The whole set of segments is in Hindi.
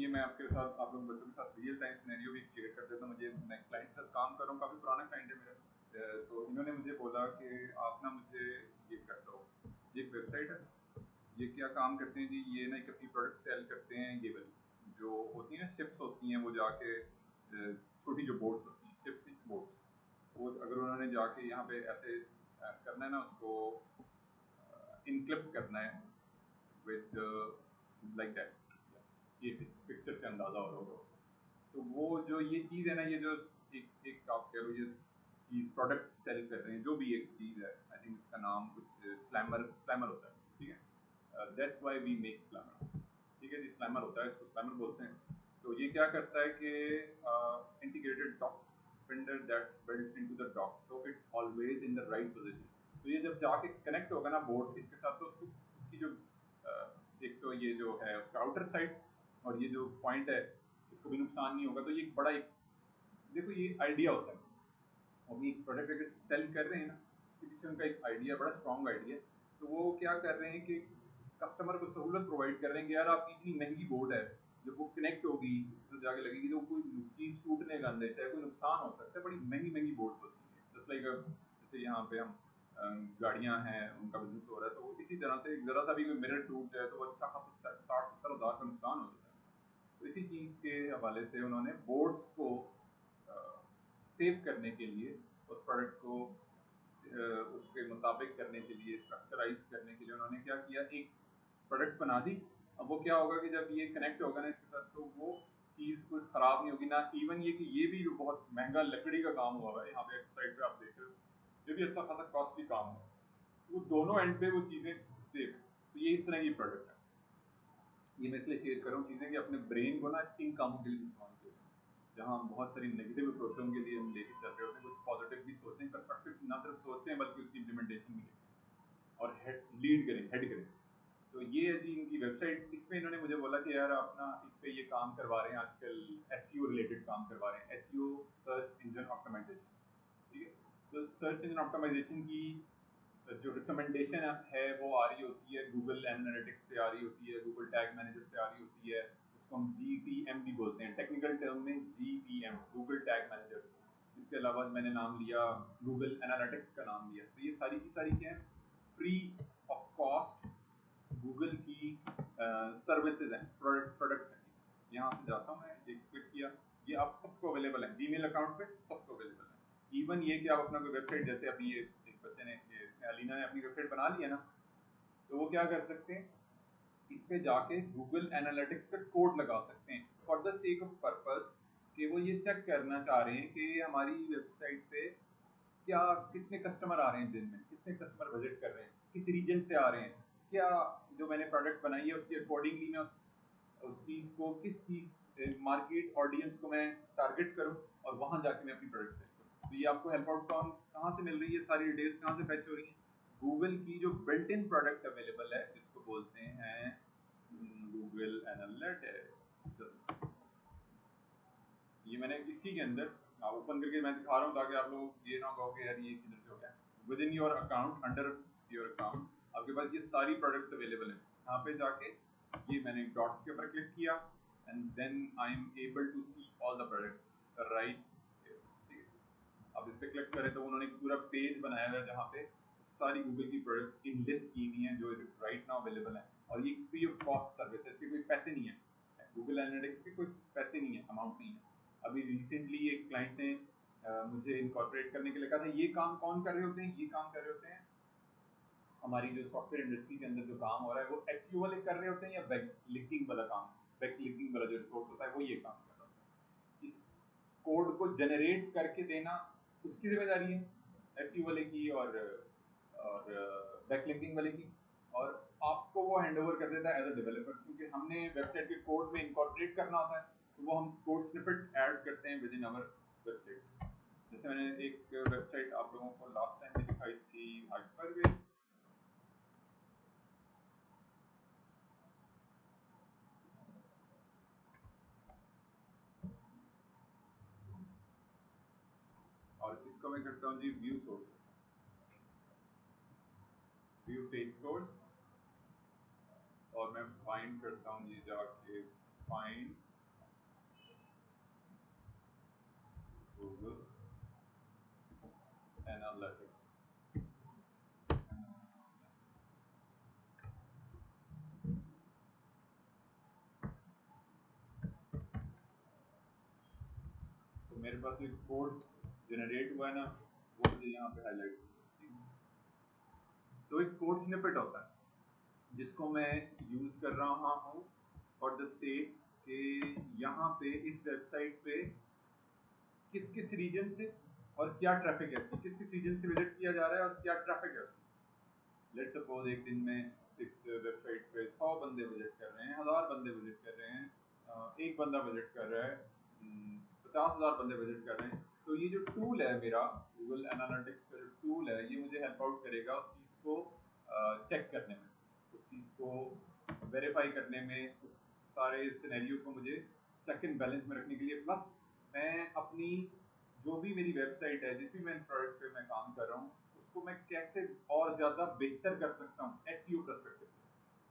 मैं आपके साथ आप लोग बच्चों के साथ रियल टाइम सिनेरियो भी शेयर कर देता हूँ। मैं क्लाइंट के साथ काम कर रहा हूँ, काफ़ी पुराना क्लाइंट है मेरा। तो इन्होंने मुझे बोला कि आप ना मुझे ये कर दो, ये एक वेबसाइट है, ये क्या काम करते हैं जी, ये ना एक अपनी प्रोडक्ट सेल करते हैं, ये वाली जो होती हैं शिप्स होती हैं, वो जाके छोटी जो बोट्स होती हैं, शिप्स की बोट्स, वो अगर उन्होंने जाके यहाँ पे ऐसे करना है ना, उसको इनक्लिप करना है विद लाइक दैट, ये पिक्चर से अंदाजा हो रहा होगा। तो वो जो ये चीज़ है ना, ये जो एक आप कह लो ये चीज़ प्रोडक्ट सेल कर रहे हैं, जो भी एक चीज़ है, आई थिंक इसका नाम कुछ स्लैमर स्लैमर होता है, ठीक है, that's why we make slammer, ठीक है जी, स्लैमर होता है, इसको स्लैमर बोलते हैं। तो ये क्या करता है कि integrated dock finder that's built into the dock, so it's always in the right position. तो ये जब जाके कनेक्ट होगा ना बोर्ड इसके साथ, तो उसको उसकी जो एक तो ये जो है उसका आउटर साइड और ये जो पॉइंट है इसको भी नुकसान नहीं होगा। तो ये एक बड़ा एक देखो ये आइडिया होता है, और ये प्रोडक्ट अगर सेल कर रहे हैं ना, उसके पीछे उनका एक आइडिया, बड़ा स्ट्रॉन्ग आइडिया। तो वो क्या कर रहे हैं कि कस्टमर को सहूलत प्रोवाइड कर रहे हैं कि यार आपकी इतनी महंगी बोर्ड है, जब वो कनेक्ट होगी तो जाके लगेगी, तो कोई चीज़ टूटने का अंदेशा है, कोई नुकसान हो सकता है, बड़ी महंगी महंगी बोर्ड होती है। जस्ट लाइक जैसे यहाँ पे हम गाड़ियाँ हैं, उनका बिजनेस हो रहा है, तो इसी तरह से ज़रा सा भी कोई मिरर टूट जाए तो वो अच्छा खासा 60-70 हज़ार का नुकसान हो जाता है। तो इसी चीज़ के हवाले से उन्होंने बोर्ड्स को सेव करने के लिए, उस प्रोडक्ट को उसके मुताबिक करने के लिए, स्ट्रक्चराइज करने के लिए उन्होंने क्या किया, एक प्रोडक्ट बना दी। अब वो क्या होगा कि जब ये कनेक्ट होगा ना इसके साथ, तो वो चीज़ कुछ ख़राब नहीं होगी ना। इवन ये कि ये भी जो बहुत महंगा लकड़ी का काम हुआ है, यहाँ पे साइड पे आप देख रहे हो, ये भी अच्छा खासा कॉस्टली काम है, वो दोनों एंड पे वो चीज़ें सेव। तो ये इस तरह की प्रोडक्ट है। ये मैं इसलिए शेयर कर रहा हूँ चीज़ें कि अपने ब्रेन को ना इन कामों के लिए इस्तेमाल करें, जहाँ हम बहुत सारी नेगेटिव अप्रोचों के लिए हम लेके चल रहे होते हैं, कुछ पॉजिटिव भी सोचें, कंस्ट्रक्टिव ना सिर्फ सोचें बल्कि उसकी इम्प्लीमेंटेशन भी करें और लीड करें, हेड करें। तो ये है जी इनकी वेबसाइट। इसमें इन्होंने मुझे बोला कि यार आप ना इस पे ये काम करवा रहे हैं, आजकल एसईओ रिलेटेड काम करवा रहे हैं, एसईओ सर्च इंजन ऑप्टिमाइजेशन, ठीक है। तो सर्च इंजन ऑप्टिमाइजेशन की जो रिकमेंडेशन है वो आ रही होती है गूगल एनालिटिक्स से, आ रही होती है गूगल टैग मैनेजर से, आ रही होती है, उसको हम GTM भी बोलते हैं टेक्निकल टर्म में, GTM गूगल टैग मैनेजर। इसके अलावा मैंने नाम लिया गूगल एनालिटिक्स का नाम लिया। तो ये सारी की सारी क्या है, फ्री ऑफ कॉस्ट गूगल की सर्विसेज हैं, प्रोडक्ट्स हैं। यहाँ से जाता हूँ मैं, ये क्लिक किया, ये आप सबको अवेलेबल है, जीमेल अकाउंट पे सबको अवेलेबल है। इवन ये कि आप अपना कोई वेबसाइट, जैसे अभी ये एक बच्चे ने अलीना ने अपनी वेबसाइट बना ली है ना, तो वो क्या कर सकते हैं, इस पे जाके गूगल एनालिटिक्स का कोड लगा सकते हैं for the sake of purpose, कि वो ये चेक करना चाह रहे हैं कि हमारी वेबसाइट पे क्या कितने कस्टमर आ रहे हैं दिन में, कितने कस्टमर विजिट कर रहे हैं, किस रीजन से आ रहे हैं, क्या जो मैंने प्रोडक्ट बनाई है उसके अकॉर्डिंगली मैं उस चीज़ को किस चीज़ मार्केट ऑडियंस को मैं टारगेट करूं और वहां जाके मैं अपनी प्रोडक्ट सेल करूं। तो ये आपको हेल्प आउट कहाँ से मिल रही है, सारी डिटेल्स कहाँ से फैच हो रही है, गूगल की जो बिल्ट इन प्रोडक्ट अवेलेबल है जिसको बोलते हैं गूगल एनालिटिक्स। ये मैंने इसी के अंदर ओपन करके मैं दिखा रहा हूँ, ताकि आप लोग ये ना कहो कि यार ये किधर से हो गया। With in your account, under your account आपके पास ये सारी प्रोडक्ट्स अवेलेबल हैं। यहाँ पे जाके ये मैंने डॉट्स के ऊपर क्लिक किया and then I am able to see all the products right. अब इस पे क्लिक करें तो उन्होंने पूरा पेज बनाया हुआ है जहाँ पे सारी गूगल की प्रोडक्ट्स इन लिस्ट की हुई हैं जो राइट नाउ अवेलेबल है, और ये फ्री ऑफ कॉस्ट सर्विस है, इसके कोई पैसे नहीं है, गूगल एनालिटिक्स के कोई पैसे नहीं है, अमाउंट नहीं है। अभी रिसेंटली एक क्लाइंट ने मुझे इनकॉर्पोरेट करने के लिए कहा था, ये काम कौन कर रहे होते हैं, ये काम कर रहे होते हैं हमारी जो सॉफ्टवेयर इंडस्ट्री के अंदर जो काम हो रहा है वो एसईओ वाले कर रहे होते हैं, या बैक लिंकिंग वाला काम, बैक लिंकिंग वाला जो रिसोर्स होता है वो ये काम कर रहा होता है। इस कोड को जनरेट करके देना उसकी जिम्मेदारी है एसईओ वाले की, और बैकलिंकिंग वाले की, और आपको वो हैंडओवर कर देता है एज अ डेवलपर, क्योंकि हमने वेबसाइट के कोड में इनकॉर्पोरेट करना होता है, तो वो हम कोड स्निपेट ऐड करते हैं विद इन अवर वेबसाइट। जैसे मैंने एक वेबसाइट आप लोगों को लास्ट टाइम भी दिखाई थी, हाइपरवे, और इसको मैं करता हूँ जी view source, view page source, और मैं फाइंड करता हूँ ये जाके फाइंड Google Analytics. तो मेरे पास एक कोड जनरेट हुआ है ना, वो मुझे यहाँ पे हाईलाइट, तो एक कोड स्निपेट होता है जिसको मैं यूज कर रहा हूँ फॉर द सेक कि यहाँ पे इस वेबसाइट पे किस किस रीजन से और क्या ट्रैफिक है, किस किस रीजन से विजिट किया जा रहा है और क्या ट्रैफिक है। लेट्स सपोज एक दिन में इस वेबसाइट पे 100 बंदे विजिट कर रहे हैं, 1000 बंदे विजिट कर रहे हैं, एक बंदा विजिट कर रहा है, 50,000 बंदे विजिट कर रहे हैं। तो ये जो टूल है मेरा गूगल एनालिटिक्स का जो टूल है, ये मुझे हेल्प आउट करेगा उस चीज़ को चेक करने में, उस चीज़ को वेरीफाई करने में, उस सारे सिनेरियो को मुझे चेक इन बैलेंस में रखने के लिए। प्लस मैं अपनी जो भी मेरी वेबसाइट है, जिस भी मैं प्रोडक्ट पे मैं काम कर रहा हूँ, उसको मैं कैसे और ज़्यादा बेहतर कर सकता हूँ एसईओ पर्सपेक्टिव से,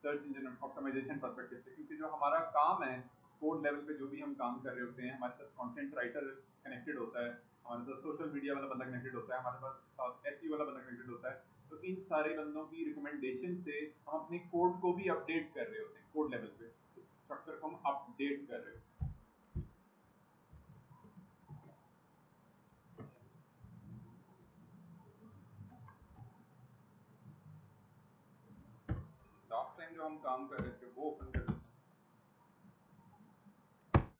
सर्च इंजन ऑप्टिमाइजेशन पर्सपेक्टिव से। क्योंकि जो हमारा काम है कोड लेवल पे, जो भी हम काम कर रहे होते हैं, हमारे साथ कंटेंट राइटर कनेक्टेड होता है, हमारे साथ सोशल मीडिया वाला बंदा कनेक्टेड होता है, हमारे पास एसईओ वाला बंदा कनेक्टेड होता है। तो इन सारे बंदों की रिकमेंडेशन से हम अपने कोड को भी अपडेट कर रहे होते हैं, कोड लेवल पे उस स्ट्रक्चर को हम अपडेट कर रहे होते हैं। लास्ट टाइम जो हम काम कर रहे थे वो ओपन कर लेते हैं,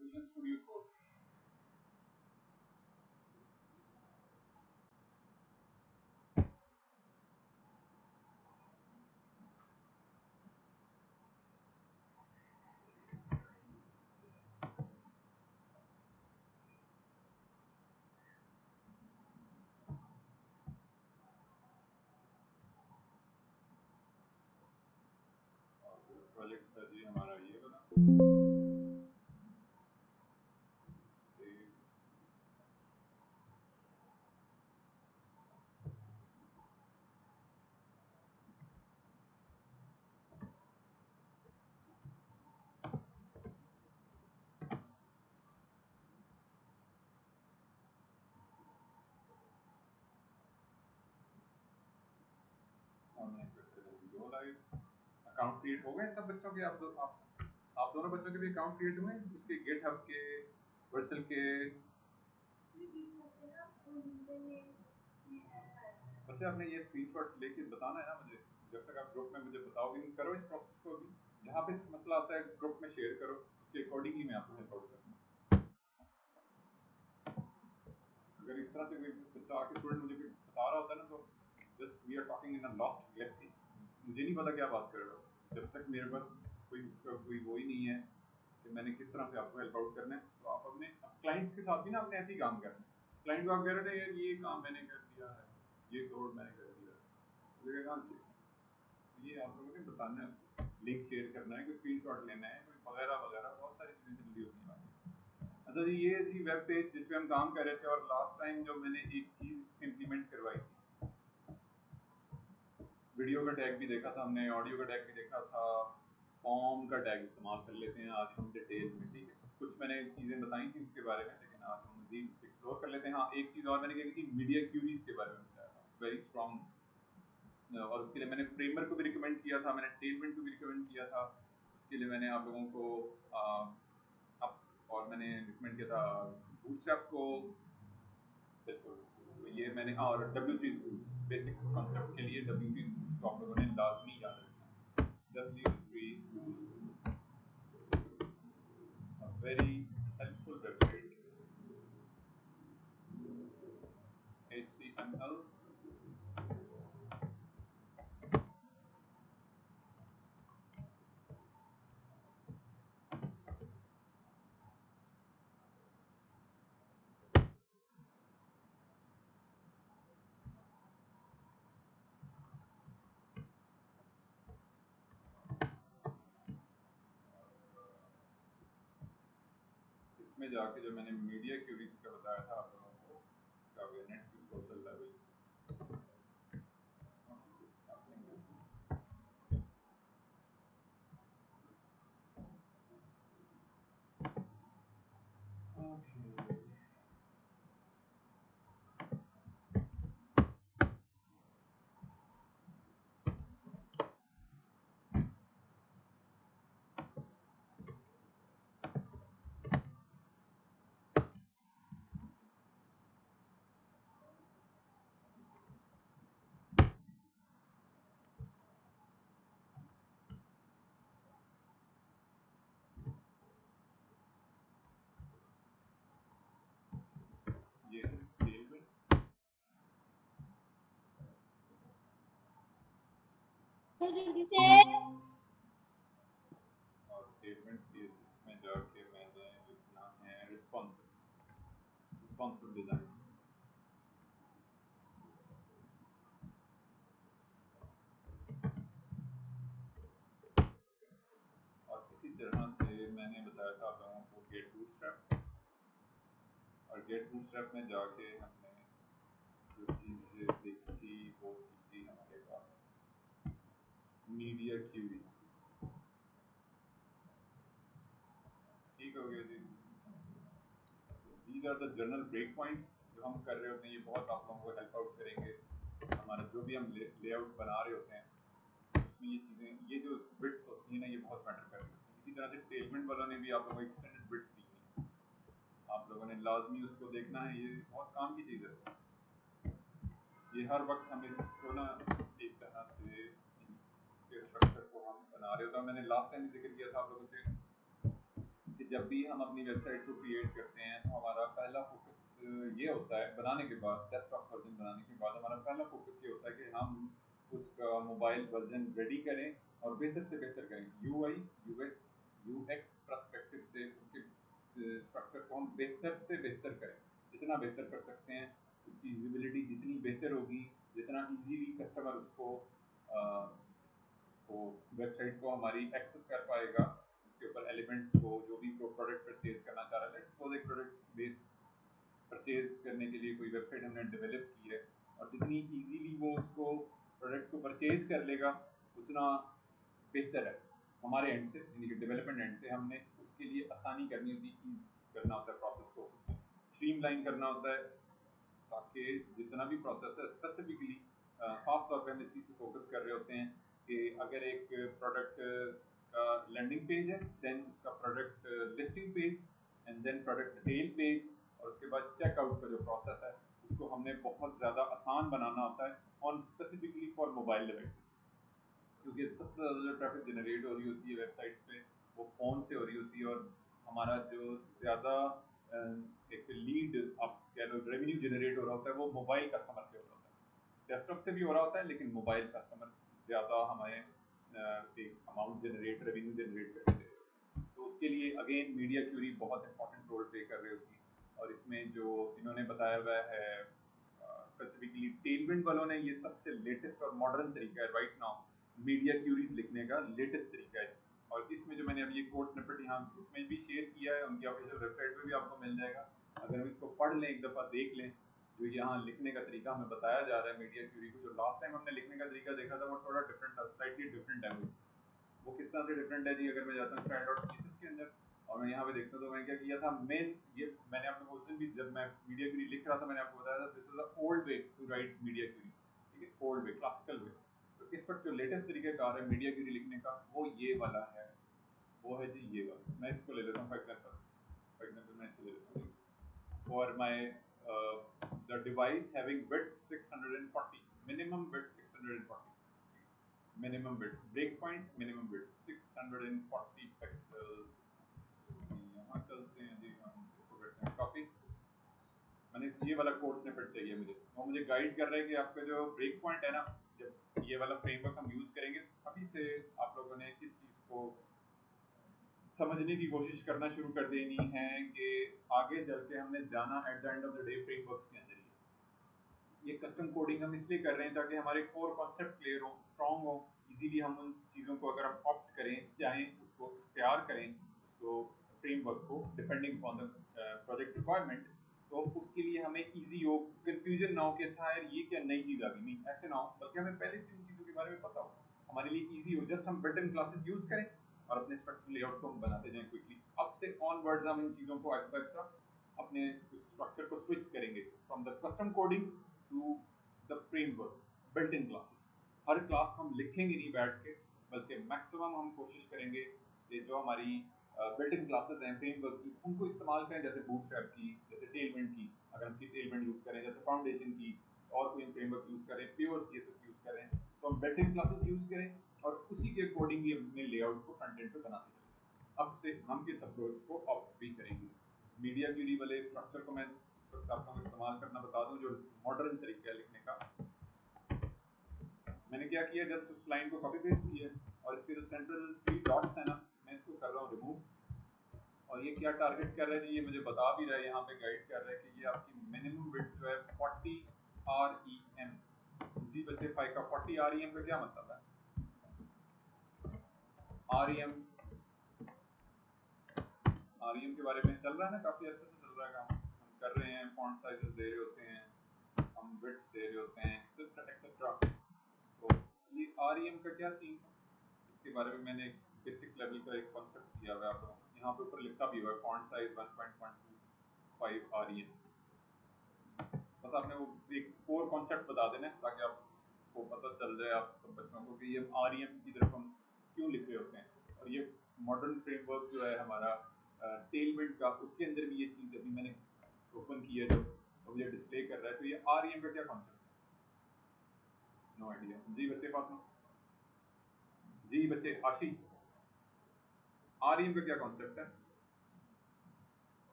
विजुअल स्टूडियो कोड। प्रोजेक्ट था जी हमारा ये बना, online go live. Account create हो गए सब बच्चों के? आप दोनों बच्चों के भी अकाउंट क्रिएट हुए हैं उसके गिटहब के, वर्सल के? वैसे आपने ये स्क्रीनशॉट लेके बताना है ना मुझे, जब तक आप ग्रुप में मुझे बताओगे नहीं। करो इस प्रोसेस को अभी, जहाँ पे मसला आता है ग्रुप में शेयर करो, उसके अकॉर्डिंगली मैं आपको हेल्प आउट करूँगा। अगर इस तरह से कोई बच्चा आके स्टूडेंट मुझे भी बता रहा होता है ना, तो just we are talking in a lost galaxy, मुझे नहीं पता क्या बात कर रहे हो। जब तक मेरे पास कोई वो ही नहीं है कि मैंने किस तरह से आपको हेल्प आउट करना है, तो आप अपने क्लाइंट्स के साथ भी ना अपने ऐसे ही काम करना है। क्लाइंट को आप कह रहे थे यार ये काम मैंने कर दिया है, ये कोड मैंने कर दिया है, मुझे काम किया, ये आप लोगों ने बताना है, लिंक शेयर करना है, कोई स्क्रीनशॉट लेना है, कोई वगैरह वगैरह बहुत सारी चीज़ें जल्दी होती हैं। अच्छा जी, ये थी वेब पेज जिस पे हम काम कर रहे थे। और लास्ट टाइम जो मैंने एक चीज़ इम्प्लीमेंट करवाई थी, वीडियो का टैग भी देखा था हमने, ऑडियो का टैग भी देखा था, फॉर्म का टैग इस्तेमाल कर लेते हैं आज हम डिटेल में, ठीक है। कुछ मैंने चीज़ें बताई थी उसके बारे में, लेकिन आज हम मजीद एक्सप्लोर कर लेते हैं। हाँ, एक चीज़ और मैंने कही थी, मीडिया क्यूरीज के बारे में बताया था, वेरी स्ट्रॉन्ग। और उसके लिए मैंने फ्रेमवर्क को भी रिकमेंड किया था, मैंने टेलमेंट को भी रिकमेंड किया था। उसके लिए मैंने आप लोगों को अप, और मैंने रिकमेंड किया था बूटस्ट्रैप को, बिल्कुल। तो ये मैंने, हाँ, और W3 Schools बेसिक कॉन्सेप्ट के लिए W3 Schools को आप लोगों ने लाजमी याद रखना है। W3 Schools, a very helpful website, HTML। इसमें जाके जो मैंने मीडिया क्यूरीज का बताया था आप लोगों को, क्या हो गया, नेट की सोशल लेवल। और स्टेटमेंट बेसिस में जाके मैंने लिखना है रिस्पॉन्सिव डिजाइन। और इसी तरह से मैंने बताया था आप लोगों को गेट बूटस्ट्रैप, और गेट बूटस्ट्रैप में जाके हमने जो चीज़ देखी थी वो थी हमारे पास मीडिया क्यूरी। ठीक हो गया जी। These are the general break points जो हम कर रहे होते हैं, ये बहुत आप लोगों को हेल्प आउट करेंगे। हमारा जो भी हम लेआउट बना रहे होते हैं उसमें ये चीज़ें, ये जो बिट्स होती हैं ना, ये बहुत मैटर कर रही होती है। इसी तरह से टेलमेंट वालों ने भी आप लोगों को एक्सटेंडेड बिट्स दी हैं, आप लोगों ने लाजमी उसको देखना है, ये बहुत काम की चीज़ है। ये हर वक्त हम इसको ना एक तरह से स्ट्रक्चर को हम बना रहे होते हैं। मैंने लास्ट टाइम जिक्र किया था आप लोगों से कि जब भी हम अपनी वेबसाइट को क्रिएट करते हैं तो हमारा पहला फोकस ये होता है, बनाने के बाद डेस्कटॉप वर्जन बनाने के बाद हमारा पहला फोकस ये होता है कि हम उसका मोबाइल वर्जन रेडी करें और बेहतर से बेहतर करें। यूआई यूएक्स पर्सपेक्टिव से उसके स्ट्रक्चर को हम बेहतर से बेहतर करें, जितना बेहतर कर सकते हैं। उसकी यूजिबिलिटी जितनी बेहतर होगी, जितना इजीली कस्टमर उसको तो वेबसाइट को हमारी एक्सेस कर पाएगा, उसके ऊपर एलिमेंट्स को, जो भी प्रोडक्ट परचेज करना चाह रहा है, तो एक प्रोडक्ट बेस परचेज करने के लिए कोई वेबसाइट हमने डेवलप की है, और जितनी इजीली वो उसको प्रोडक्ट को परचेज कर लेगा उतना बेहतर है। हमारे एंड से, यानी कि डेवलपमेंट एंड से, हमने उसके लिए आसानी करनी होती है, ईज करना होता है, प्रोसेस को स्ट्रीमलाइन करना होता है, ताकि जितना भी प्रोसेस है स्पेसिफिकली खास तौर पे हम इस चीज़ पे फोकस कर रहे होते हैं कि अगर एक प्रोडक्ट का लैंडिंग पेज है, देन उसका product listing page, and then product detail page, और उसके बाद चेकआउट का जो प्रोसेस है उसको हमने बहुत ज़्यादा आसान बनाना होता है on specifically for mobile device. क्योंकि सबसे ज़्यादा जो ट्रैफिक जनरेट हो रही होती है वेबसाइट्स पे वो फ़ोन से हो रही होती है, और हमारा जो ज़्यादा एक लीड आप कह लो रेवेन्यू जनरेट हो रहा होता है वो मोबाइल कस्टमर से हो रहा होता है। डेस्कटॉप से भी हो रहा होता है, लेकिन मोबाइल कस्टमर ज़्यादा हमें एक अमाउंट जनरेट, रेवेन्यू जनरेट करके दे रहे हैं। तो उसके लिए अगेन मीडिया क्यूरी बहुत इंपॉर्टेंट रोल प्ले कर रही होती है। और इसमें जो इन्होंने बताया हुआ है स्पेसिफिकली टेलविंड वालों ने, ये सबसे लेटेस्ट और मॉडर्न तरीका है राइट नाउ मीडिया क्यूरीज लिखने का, लेटेस्ट तरीका है। और इसमें जो मैंने अभी ये कोड स्निपेट यहाँ ग्रुप में भी शेयर किया है, उनकी ऑफिशियल वेबसाइट पे भी आपको मिल जाएगा। अगर हम इसको पढ़ लें, एक दफ़ा देख लें, जो यहाँ लिखने का तरीका हमें बताया जा रहा है मीडिया क्यूरी को, जो लास्ट टाइम हमने लिखने का तरीका देखा था वो थोड़ा डिफरेंट था, स्लाइटली डिफरेंट है वो किस तरह से डिफरेंट है जी। अगर मैं जाता हूँ style.css के अंदर और मैं यहाँ पे देखता हूँ तो मैंने क्या किया था, मेन ये मैंने आप लोगों को उस दिन भी जब मैं मीडिया क्यूरी लिख रहा था मैंने आपको बताया था this is the old way to write media query, ठीक है, ओल्ड वे, क्लासिकल वे। तो इस वक्त जो लेटेस्ट तरीकेकार है मीडिया क्यूरी लिखने का वो ये वाला है, वो है जी ये वाला। मैं इसको ले लेता हूँ फॉर एग्जाम्पल मैं इसको ले लेता हूँ for my the device having width 640, minimum width 640, minimum width, breakpoint minimum width 640 pixels। यहाँ चलते हैं जी, हम इसको करते हैं कॉपी। मैंने ये वाला कोड स्निपेट चाहिए मुझे, वो मुझे गाइड कर रहा है कि आपका जो ब्रेक पॉइंट है ना, जब ये वाला फ्रेमवर्क हम यूज करेंगे अभी से आप लोगों ने किस चीज़ को समझने की कोशिश करना शुरू कर देनी है कि आगे चल के हमने जाना eight the end of the day frameworks के अंदर ही। ये कस्टम कोडिंग हम इसलिए कर रहे हैं ताकि हमारे कोर कॉन्सेप्ट क्लियर हो, स्ट्रॉन्ग हो, इजीली हम उन चीज़ों को अगर हम ऑप्ट करें, चाहें उसको तैयार करें, तो फ्रेमवर्क को depending on the project requirement, तो उसके लिए हमें इजी हो, कंफ्यूजन ना हो कि अच्छा यार ये क्या नई चीज़ आ गई, नहीं ऐसे ना हो, बल्कि हमें पहले से उन चीज़ों के बारे में पता हो, हमारे लिए इजी हो, जस्ट हम बिल्ट इन क्लासेस यूज करें और अपने स्ट्रक्चर लेआउट को हम बनाते जाएं क्विकली। अब से ऑनवर्ड्स हम इन चीज़ों को आहिस्ता अपने स्ट्रक्चर को स्विच करेंगे from the custom coding to the framework built in classes. हर क्लास को हम लिखेंगे नहीं बैठ के, बल्कि मैक्सिमम हम कोशिश करेंगे कि जो हमारी बिल्ट इन क्लासेस हैं फ्रेमवर्क की उनको इस्तेमाल करें, जैसे बूटस्ट्रैप की, जैसे टेलविंड की, अगर हम टेलविंड यूज करें, जैसे फाउंडेशन की, और कोई फ्रेमवर्क यूज करें, प्योर सीएसएस यूज करें, तो हम बिल्ट इन क्लासेस यूज करें और उसी के अकॉर्डिंगली अपने लेआउट को फ्रंट एंड पे बनाते चलें। अब से हम इस अप्रोच को ऑप्ट भी करेंगे। मीडिया क्यूरी वाले स्ट्रक्चर को मैं आप लोगों को इस्तेमाल करना बता दूं, जो मॉडर्न तरीका है लिखने का। मैंने क्या किया, जस्ट उस लाइन को कॉपी पेस्ट किया और इसके जो सेंट्रल 3 डॉट्स है ना, मैं इसको कर रहा हूँ रिमूव। और ये क्या टारगेट कर रहा है जी, ये मुझे बता भी रहा है, यहाँ पे गाइड कर रहा है कि ये आपकी मिनिमम विड्थ जो है 40 REM। जी बच्चे 5 का 40 REM का क्या मतलब है? REM REM के बारे में चल रहा है ना, काफी अच्छे से चल रहा है काम, हम कर रहे हैं, फॉन्ट साइजेस दे रहे होते हैं, हम विड्थ दे रहे होते हैं, एक्सेट्रा एक्सेट्रा। तो ये REM का क्या सीन है, इसके बारे में मैंने एक बेसिक लेवल का एक कॉन्सेप्ट दिया हुआ है आपको, यहाँ पे ऊपर लिखा भी हुआ है, फॉन्ट साइज 1.125 REM। बस आपने वो एक कोर कॉन्सेप्ट बता देना है ताकि आपको पता चल जाए आप सब बच्चों को कि ये REM की तरफ हम क्यों लिख रहे होते हैं। और ये मॉडर्न फ्रेमवर्क जो है हमारा टेलविंड का, उसके अंदर भी ये चीज़ अभी मैंने ओपन की है, जब तो ये डिस्प्ले कर रहा है। तो ये REM का क्या कॉन्सेप्ट है? No idea. जी बच्चे फातिमा, जी बच्चे आशी, REM का क्या कॉन्सेप्ट है?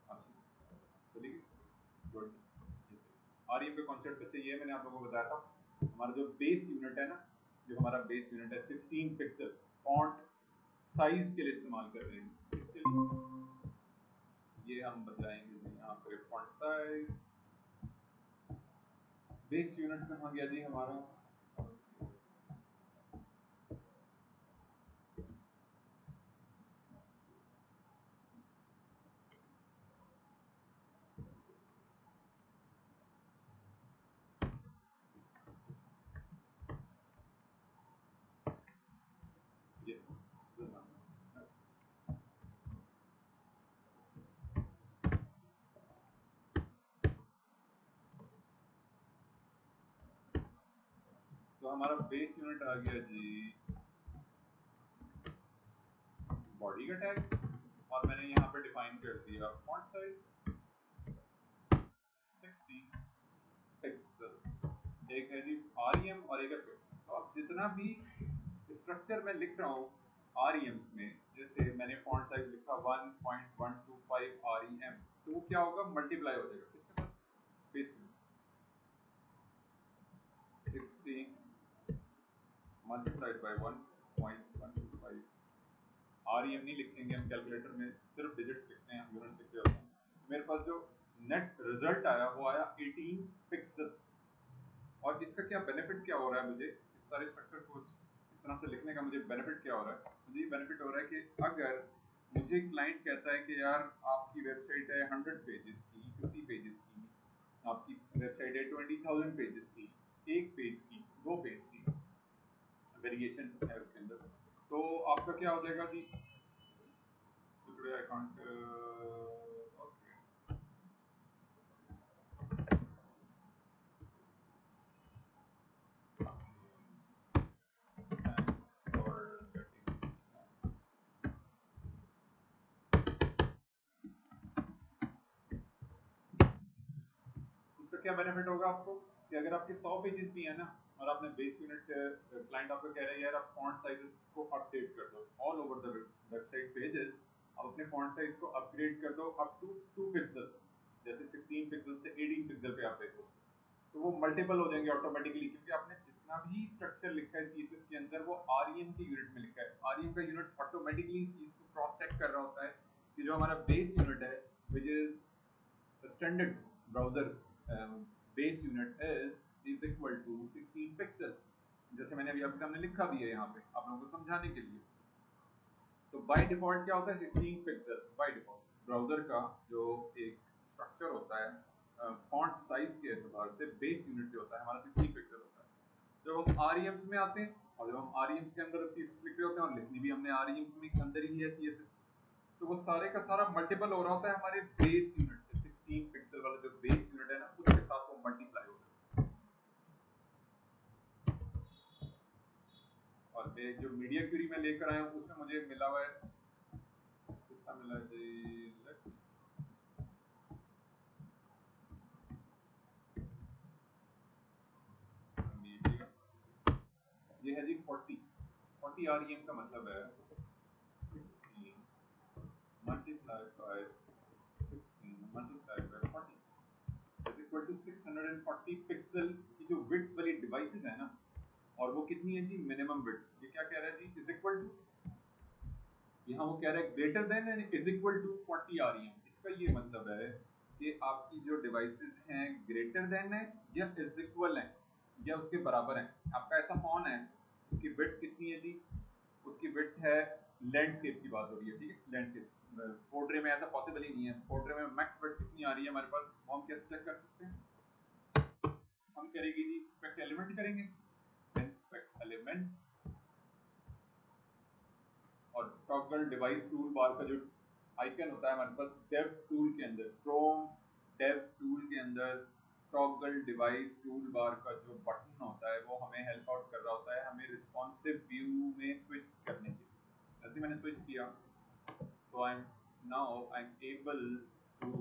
आशी चलिए, गुड। REM का कॉन्सेप्ट बच्चे ये मैंने आप लोगों को बताया था, हमारा जो बेस यूनिट है ना, जो हमारा बेस यूनिट है 16 पिक्सल फॉन्ट साइज के लिए इस्तेमाल कर रहे हैं। इसके लिए ये हम बताएंगे यहाँ पे फॉन्ट साइज बेस यूनिट कहाँ गया जी हमारा? ये तो हमारा बेस यूनिट आ गया जी बॉडी का टैग, और मैंने यहाँ पे डिफाइन कर दिया फॉन्ट साइज 60 पिक्सल। एक है जी REM और एक है पिक्सल। तो अब जितना भी स्ट्रक्चर मैं लिख रहा हूँ REM में, जैसे मैंने फॉन्ट साइज लिखा 1.125 REM, तो वो क्या होगा, मल्टीप्लाई हो जाएगा किसके साथ, बेस में 60 मल्टीप्लाइड बाय 1.125। REM नहीं लिखेंगे हम कैलकुलेटर में, सिर्फ डिजिट्स लिखते हैं, हम यूनिट लिखते होते हैं। तो मेरे पास जो नेट रिजल्ट आया वो आया 18 पिक्सल। और इसका क्या बेनिफिट क्या हो रहा है मुझे, इस सारे स्ट्रक्चर को इस तरह से लिखने का मुझे बेनिफिट क्या हो रहा है? मुझे ये बेनिफिट हो रहा है कि अगर मुझे क्लाइंट कहता है कि यार आपकी वेबसाइट है 100 पेजेस की, 50 पेजेस की, आपकी वेबसाइट है 20,000 पेजेस की, एक पेज की, दो पेज की, वेरिएशन है उसके अंदर, तो आपका क्या हो जाएगा जी, today I can't okay, thanks for getting. इसका क्या बेनिफिट होगा आपको कि अगर आपके 100 पेजेस भी है ना, और आपने बेस यूनिट, क्लाइंट आपको कह रहा है यार आप फॉन्ट साइजेस को अपडेट कर दो all over the website pages, आप अपने फॉन्ट साइज को अपग्रेड कर दो अप टू 2 पिक्सल, जैसे 16 पिक्सल से 18 पिक्सल पे आप देखो, तो वो मल्टीपल हो जाएंगे ऑटोमेटिकली, क्योंकि आपने जितना भी स्ट्रक्चर लिखा है CSS के अंदर वो REM के यूनिट में लिखा है। REM का यूनिट ऑटोमेटिकली इस चीज को क्रॉस चेक कर रहा होता है कि जो हमारा बेस यूनिट है, which is standard browser base unit is equal to 16 pixel, जैसे मैंने अभी आपके सामने लिखा भी है यहाँ पे आप लोगों को समझाने के लिए। तो बाय डिफॉल्ट क्या होता है, 16 पिक्सल बाय डिफॉल्ट ब्राउजर का जो एक स्ट्रक्चर होता है फॉन्ट साइज के एतबार से बेस यूनिट जो होता है हमारा 16 पिक्सल होता है। जब हम REMs में आते हैं और जब हम REMs के अंदर CSS लिख रहे होते हैं, और लिखनी भी हमने REMs में अंदर ही है CSS, तो वो सारे का सारा मल्टीपल हो रहा होता है हमारे बेस यूनिट से, 16 पिक्सल वाला जो बेस यूनिट है ना उसके साथ वो मल्टीप्लाई हो रहा है। और मैं जो मीडिया क्यूरी में लेकर आया हूँ उसमें मुझे मिला हुआ है, कितना मिला है जी, मीडिया ये है जी 40 REM का मतलब है 16 multiply by 16 multiply by 40 is equal to 640 pixel की जो विड्थ वाली डिवाइसेस है ना, और वो कितनी है जी, मिनिमम विड्थ। ये क्या कह रहा है जी, इज इक्वल टू, यहाँ वो कह रहा है greater than and is equal to 40 REM। इसका ये मतलब है कि आपकी जो डिवाइसेस हैं ग्रेटर देन है या इज इक्वल है या उसके बराबर है। आपका ऐसा फोन है, उसकी विड्थ कितनी है जी, उसकी विड्थ है, लैंडस्केप की बात हो रही है, ठीक है, लैंडस्केप। पोर्ट्रे में ऐसा पॉसिबल ही नहीं है। पोर्ट्रे में मैक्स विड्थ कितनी आ रही है हमारे पास, वो हम कैसे चेक कर सकते हैं, हम करेंगे जी इंस्पेक्ट एलिमेंट करेंगे, इंस्पेक्ट एलिमेंट और टॉगल डिवाइस टूल बार का जो आइकन होता है हमारे पास डेव टूल के अंदर, क्रोम डेव टूल के अंदर टॉगल डिवाइस टूल बार का जो बटन होता है वो हमें हेल्प आउट कर रहा होता है हमें रिस्पॉन्सिव व्यू में स्विच करने के लिए। जैसे मैंने स्विच किया तो I am able to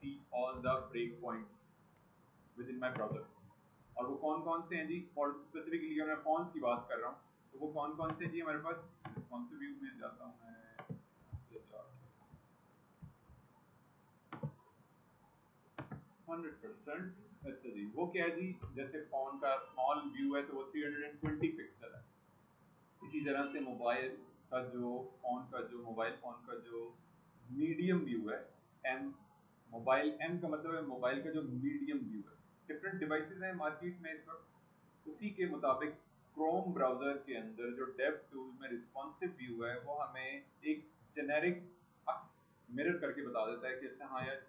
see all the break points within my browser. और वो कौन कौन से हैं जी, और स्पेसिफिकली अगर मैं फॉन्ट्स की बात कर रहा हूँ तो वो कौन कौन से जी हमारे पास, रिस्पॉन्सिव व्यू में जाता हूँ मैं, 100%। अच्छा जी, वो क्या है जी, जैसे फोन का स्मॉल व्यू है तो वो 320 पिक्सल है। इसी तरह से मोबाइल का जो फोन का जो मोबाइल फोन का जो मीडियम व्यू है, एम, मोबाइल एम का मतलब है मोबाइल का जो मीडियम व्यू है। डिफरेंट डिवाइसेस हैं मार्केट में इस वक्त, उसी के मुताबिक क्रोम ब्राउजर के अंदर जो डेव टूल में रिस्पॉन्सिव व्यू है वो हमें एक जेनेरिक अक्स मिरर करके बता देता है कि अच्छा हाँ यार,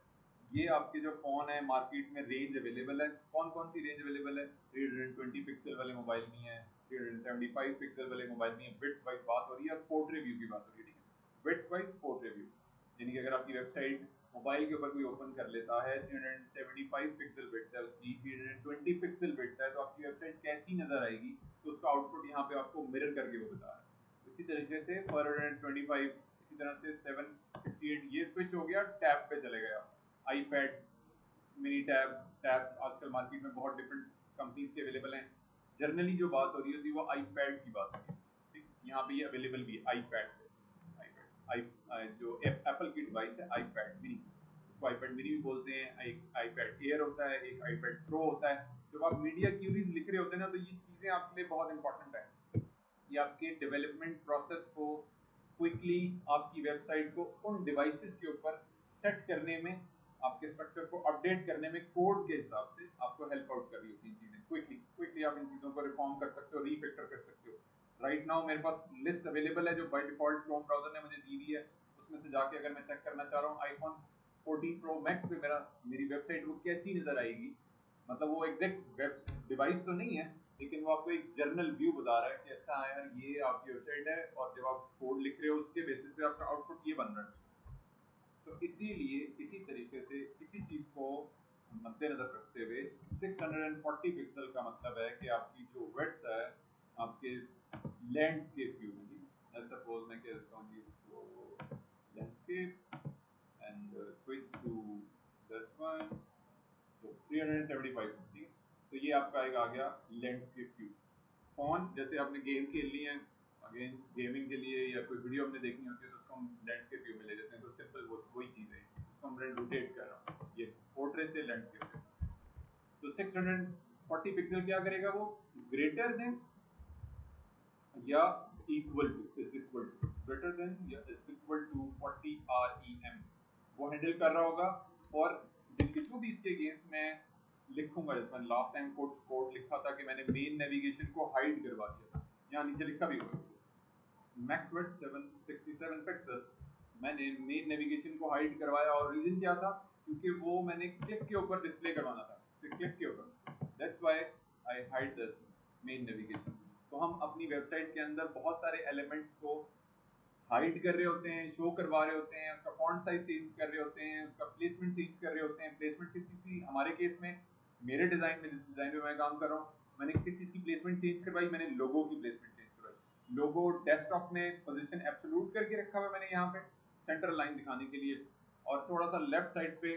ये आपके जो फोन है मार्केट में रेंज अवेलेबल है, कौन कौन सी रेंज अवेलेबल है, 320 पिक्सल वाले मोबाइल नहीं है, 375 पिक्सल वाले मोबाइल नहीं है, विड्थ वाइज बात हो रही है और पोर्ट्रेट व्यू की बात हो रही है, ठीक है, विड्थ वाइज पोर्ट्रेट व्यू। यानी कि अगर आपकी वेबसाइट मोबाइल के ऊपर कोई ओपन कर लेता है, 375 पिक्सल विड्थ है उसकी, 320 पिक्सल विड्थ है, तो आपकी वेबसाइट कैसी नजर आएगी, तो उसका आउटपुट यहाँ पे आपको मिरर करके वो बता रहा है। इसी तरीके से 425, इसी तरह से 768, ये स्विच हो गया, टैब पे चले गया, आईपैड मिनी टैब, टैब्स आजकल मार्केट में बहुत डिफरेंट कंपनीज के अवेलेबल हैं। जनरली जो बात हो रही होती है वो आईपैड की बात होती है, ठीक, यहाँ पे ये अवेलेबल भी है आईपैड पे, आईपैड आई जो एप्पल की डिवाइस है आईपैड मिनी, उसको आईपैड मिनी भी बोलते हैं, एक आईपैड एयर होता है, एक आईपैड प्रो होता है। जब आप मीडिया क्यूरीज लिख रहे होते हैं ना, तो ये चीजें आपके लिए बहुत इंपॉर्टेंट है, ये आपके डेवलपमेंट प्रोसेस को क्विकली आपकी वेबसाइट को उन डिवाइसेस के ऊपर सेट करने में, आपके स्ट्रक्चर को अपडेट करने में कोड के हिसाब से आपको हेल्प आउट कर रही होती है चीजें, क्विकली क्विकली आप इन चीजों को रिफॉर्म कर सकते हो, रीफैक्टर कर सकते हो। राइट नाउ मेरे पास लिस्ट अवेलेबल है जो बाय डिफॉल्ट क्रोम ब्राउजर ने मुझे दी हुई है, उसमें से जाके अगर मैं चेक करना चाह रहा हूँ आईफोन 14 प्रो मैक्स पे मेरी वेबसाइट वो कैसी नजर आएगी, मतलब वो एग्जैक्ट वेब डिवाइस तो नहीं है, लेकिन वो आपको एक जर्नल व्यू बता रहा है कि अच्छा यार ये आपकी वेबसाइट है, और जब आप कोड लिख रहे हो उसके बेसिस पे आपका आउटपुट ये बन रहा है। तो इसीलिए इसी तरीके से इसी चीज को मद्देनजर रखते हुए 640 पिक्सल का मतलब है कि आपकी जो विड्थ है आपके लैंडस्केप व्यू में, सपोज मैं कह देता हूँ जी इसको landscape and switch to this one, तो 375, ठीक है, तो ये आपका एक आ गया लैंडस्केप व्यू। फोन जैसे आपने गेम खेल ली है, अगेन गेमिंग के लिए या कोई वीडियो हमने देखनी होती है तो उसको हम लैंडस्केप व्यू में ले लेते हैं, तो सिंपल वही चीज है, उसको हम रोटेट कर रहा हूँ, ये पोर्ट्रेट से लैंडस्केप है। तो 640 पिक्सल क्या करेगा वो, ग्रेटर देन या equal to, is equal to, greater than या इज इक्वल टू 40 REM वो हैंडल कर रहा होगा। और जो भी इसके अगेंस्ट में लिखूंगा, जैसे मैंने लास्ट टाइम कोड लिखा था कि मैंने मेन नेविगेशन को हाइड करवा दिया था, यहाँ नीचे लिखा भी होगा मैक्स विड्थ 767 पिक्सल, मैंने मेन नेविगेशन को हाइड करवाया, और रीजन क्या था, क्योंकि वो मैंने क्लिक के ऊपर डिस्प्ले करवाना था, तो क्लिक के ऊपर, that's why I hide this main navigation. तो हम अपनी वेबसाइट के अंदर बहुत सारे एलिमेंट्स को हाइड कर रहे होते हैं, शो करवा रहे होते हैं, उसका फॉन्ट साइज चेंज कर रहे होते हैं, उसका प्लेसमेंट चेंज कर रहे होते हैं। प्लेसमेंट किसी की, हमारे केस में मेरे डिजाइन में, जिस डिजाइन में मैं काम कर रहा हूँ, मैंने किस चीज की प्लेसमेंट चेंज करवाई, मैंने लोगो की प्लेसमेंट चेंज करवाई। लोगो डेस्कटॉप में पोजीशन एब्सोल्यूट करके रखा हुआ है मैंने यहाँ पे सेंटर लाइन दिखाने के लिए, और थोड़ा सा लेफ्ट साइड पे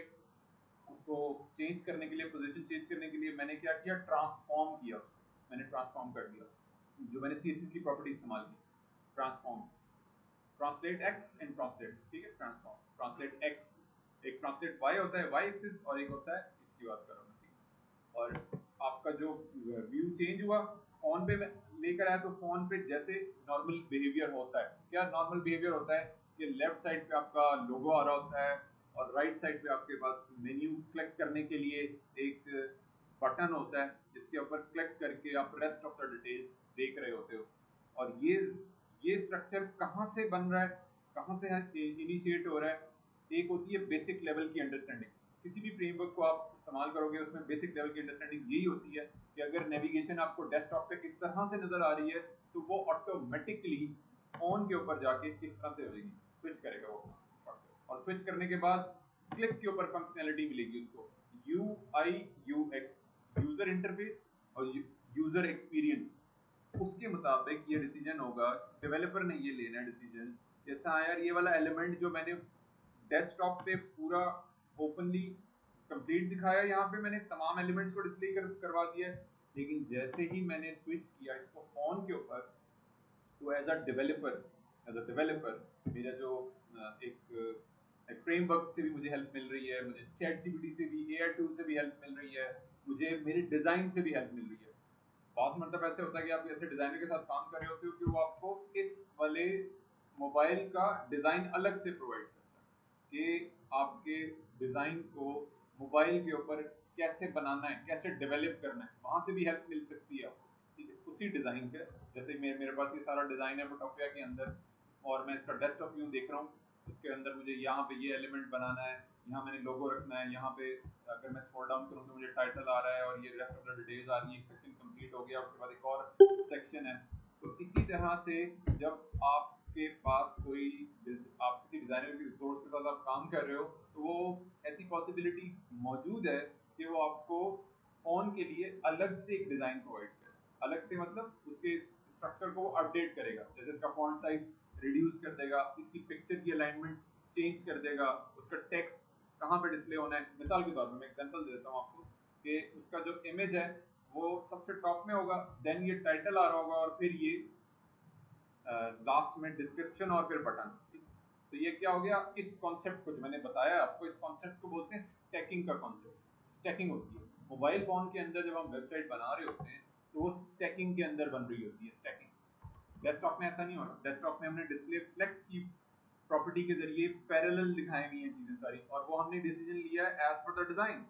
उसको चेंज करने के लिए, पोजीशन चेंज करने के लिए मैंने क्या किया, ट्रांसफॉर्म किया, मैंने ट्रांसफॉर्म कर दिया, जो मैंने सीएसएस की प्रॉपर्टी इस्तेमाल की, transform, translate x and translate, ठीक है, ट्रांसफॉर्म, ट्रांसलेट एक्स, एक ट्रांसलेट वाई होता है वाई एक्सिस, और एक होता है इसकी बात कर रहा हूँ मैं, ठीक है, और आपका जो व्यू चेंज हुआ, फोन पे मैं लेकर आया तो फोन पे जैसे नॉर्मल बिहेवियर होता है, क्या नॉर्मल बिहेवियर होता है कि लेफ्ट साइड पे आपका लोगो आ रहा होता है और राइट साइड पे आपके पास मेन्यू क्लिक करने के लिए एक बटन होता है जिसके ऊपर क्लिक करके आप रेस्ट ऑफ द डिटेल्स देख रहे होते हो। और ये स्ट्रक्चर कहाँ से बन रहा है, कहाँ से इनिशिएट हो रहा है? एक होती है बेसिक लेवल की अंडरस्टैंडिंग। किसी भी फ्रेमवर्क को आप इस्तेमाल करोगे उसमें बेसिक लेवल की अंडरस्टैंडिंग यही होती है कि अगर नेविगेशन आपको डेस्कटॉप पे किस तरह से नजर आ रही है तो वो ऑटोमेटिकली फोन के ऊपर जाके किस तरह से होगी, स्विच करेगा वो structure। और स्विच करने के बाद क्लिक के ऊपर फंक्शनैलिटी मिलेगी उसको, you I you x, user interface और यूजर एक्सपीरियंस। उसके मुताबिक ये डिसीजन होगा, डेवलपर ने ये लेना है डिसीजन। जैसा यार ये वाला एलिमेंट जो मैंने डेस्कटॉप पे पूरा ओपनली कंप्लीट दिखाया, यहाँ पे मैंने तमाम एलिमेंट्स को डिस्प्ले करवा दिया है, लेकिन जैसे ही मैंने स्विच किया इसको फोन के ऊपर तो एज अ डेवलपर मेरा जो एक फ्रेमवर्क से भी मुझे हेल्प मिल रही है, मुझे चैट जीपीटी से भी, एआई टूल से भी हेल्प मिल रही है, मुझे मेरे डिजाइन से भी हेल्प मिल रही है। बहुत मतलब ऐसे होता है कि आप ऐसे डिजाइनर के साथ काम कर रहे होते हो कि वो आपको इस वाले मोबाइल का डिजाइन अलग से प्रोवाइड करता है कि आपके डिजाइन को मोबाइल के ऊपर कैसे बनाना है, कैसे डेवलप करना है, वहां से भी हेल्प मिल सकती है आपको। ठीक है, उसी डिजाइन के जैसे मेरे पास ये सारा डिजाइन है फोटोपिया के अंदर और मैं इसका डेस्कटॉप व्यू देख रहा हूँ, उसके अंदर मुझे यहाँ पे ये एलिमेंट बनाना है, यहाँ मैंने लोगो रखना है, यहाँ पे अगर मैं स्क्रॉल डाउन करूँ तो मुझे टाइटल आ रहा है और ये रेस्ट ऑफ द डिटेल्स आ रही है, एक सेक्शन कंप्लीट हो गया, उसके बाद एक और सेक्शन है। तो इसी तरह से जब आपके पास कोई आप किसी डिजाइनर की रिसोर्स के साथ आप काम कर रहे हो तो वो ऐसी पॉसिबिलिटी मौजूद है कि वो आपको फोन के लिए अलग से एक डिजाइन प्रोवाइड करे। अलग से मतलब उसके स्ट्रक्चर को अपडेट करेगा, जैसे इसका फॉन्ट साइज रिड्यूस कर देगा, इसकी पिक्चर की अलाइनमेंट चेंज कर देगा, उसका टेक्स्ट कहाँ पे डिस्प्ले होना है। मिसाल के तौर पर मैं एग्जांपल देता हूँ आपको कि उसका जो इमेज है वो सबसे टॉप में होगा, देन ये टाइटल आ रहा होगा और फिर ये लास्ट में डिस्क्रिप्शन और फिर बटन। तो ये क्या हो गया, इस कॉन्सेप्ट को जो मैंने बताया आपको, इस कॉन्सेप्ट को बोलते हैं स्टैकिंग का कॉन्सेप्ट। स्टैकिंग होती है मोबाइल फोन के अंदर, जब हम वेबसाइट बना रहे होते हैं तो वो स्टैकिंग के अंदर बन रही होती है। स्टैकिंग डेस्कटॉप में ऐसा नहीं होना। डेस्कटॉप में हमने डिस्प्ले फ्लेक्स की प्रॉपर्टी के जरिए पैरेलल दिखाई हुई है चीजें सारी, और वो हमने डिसीजन लिया है as per the design.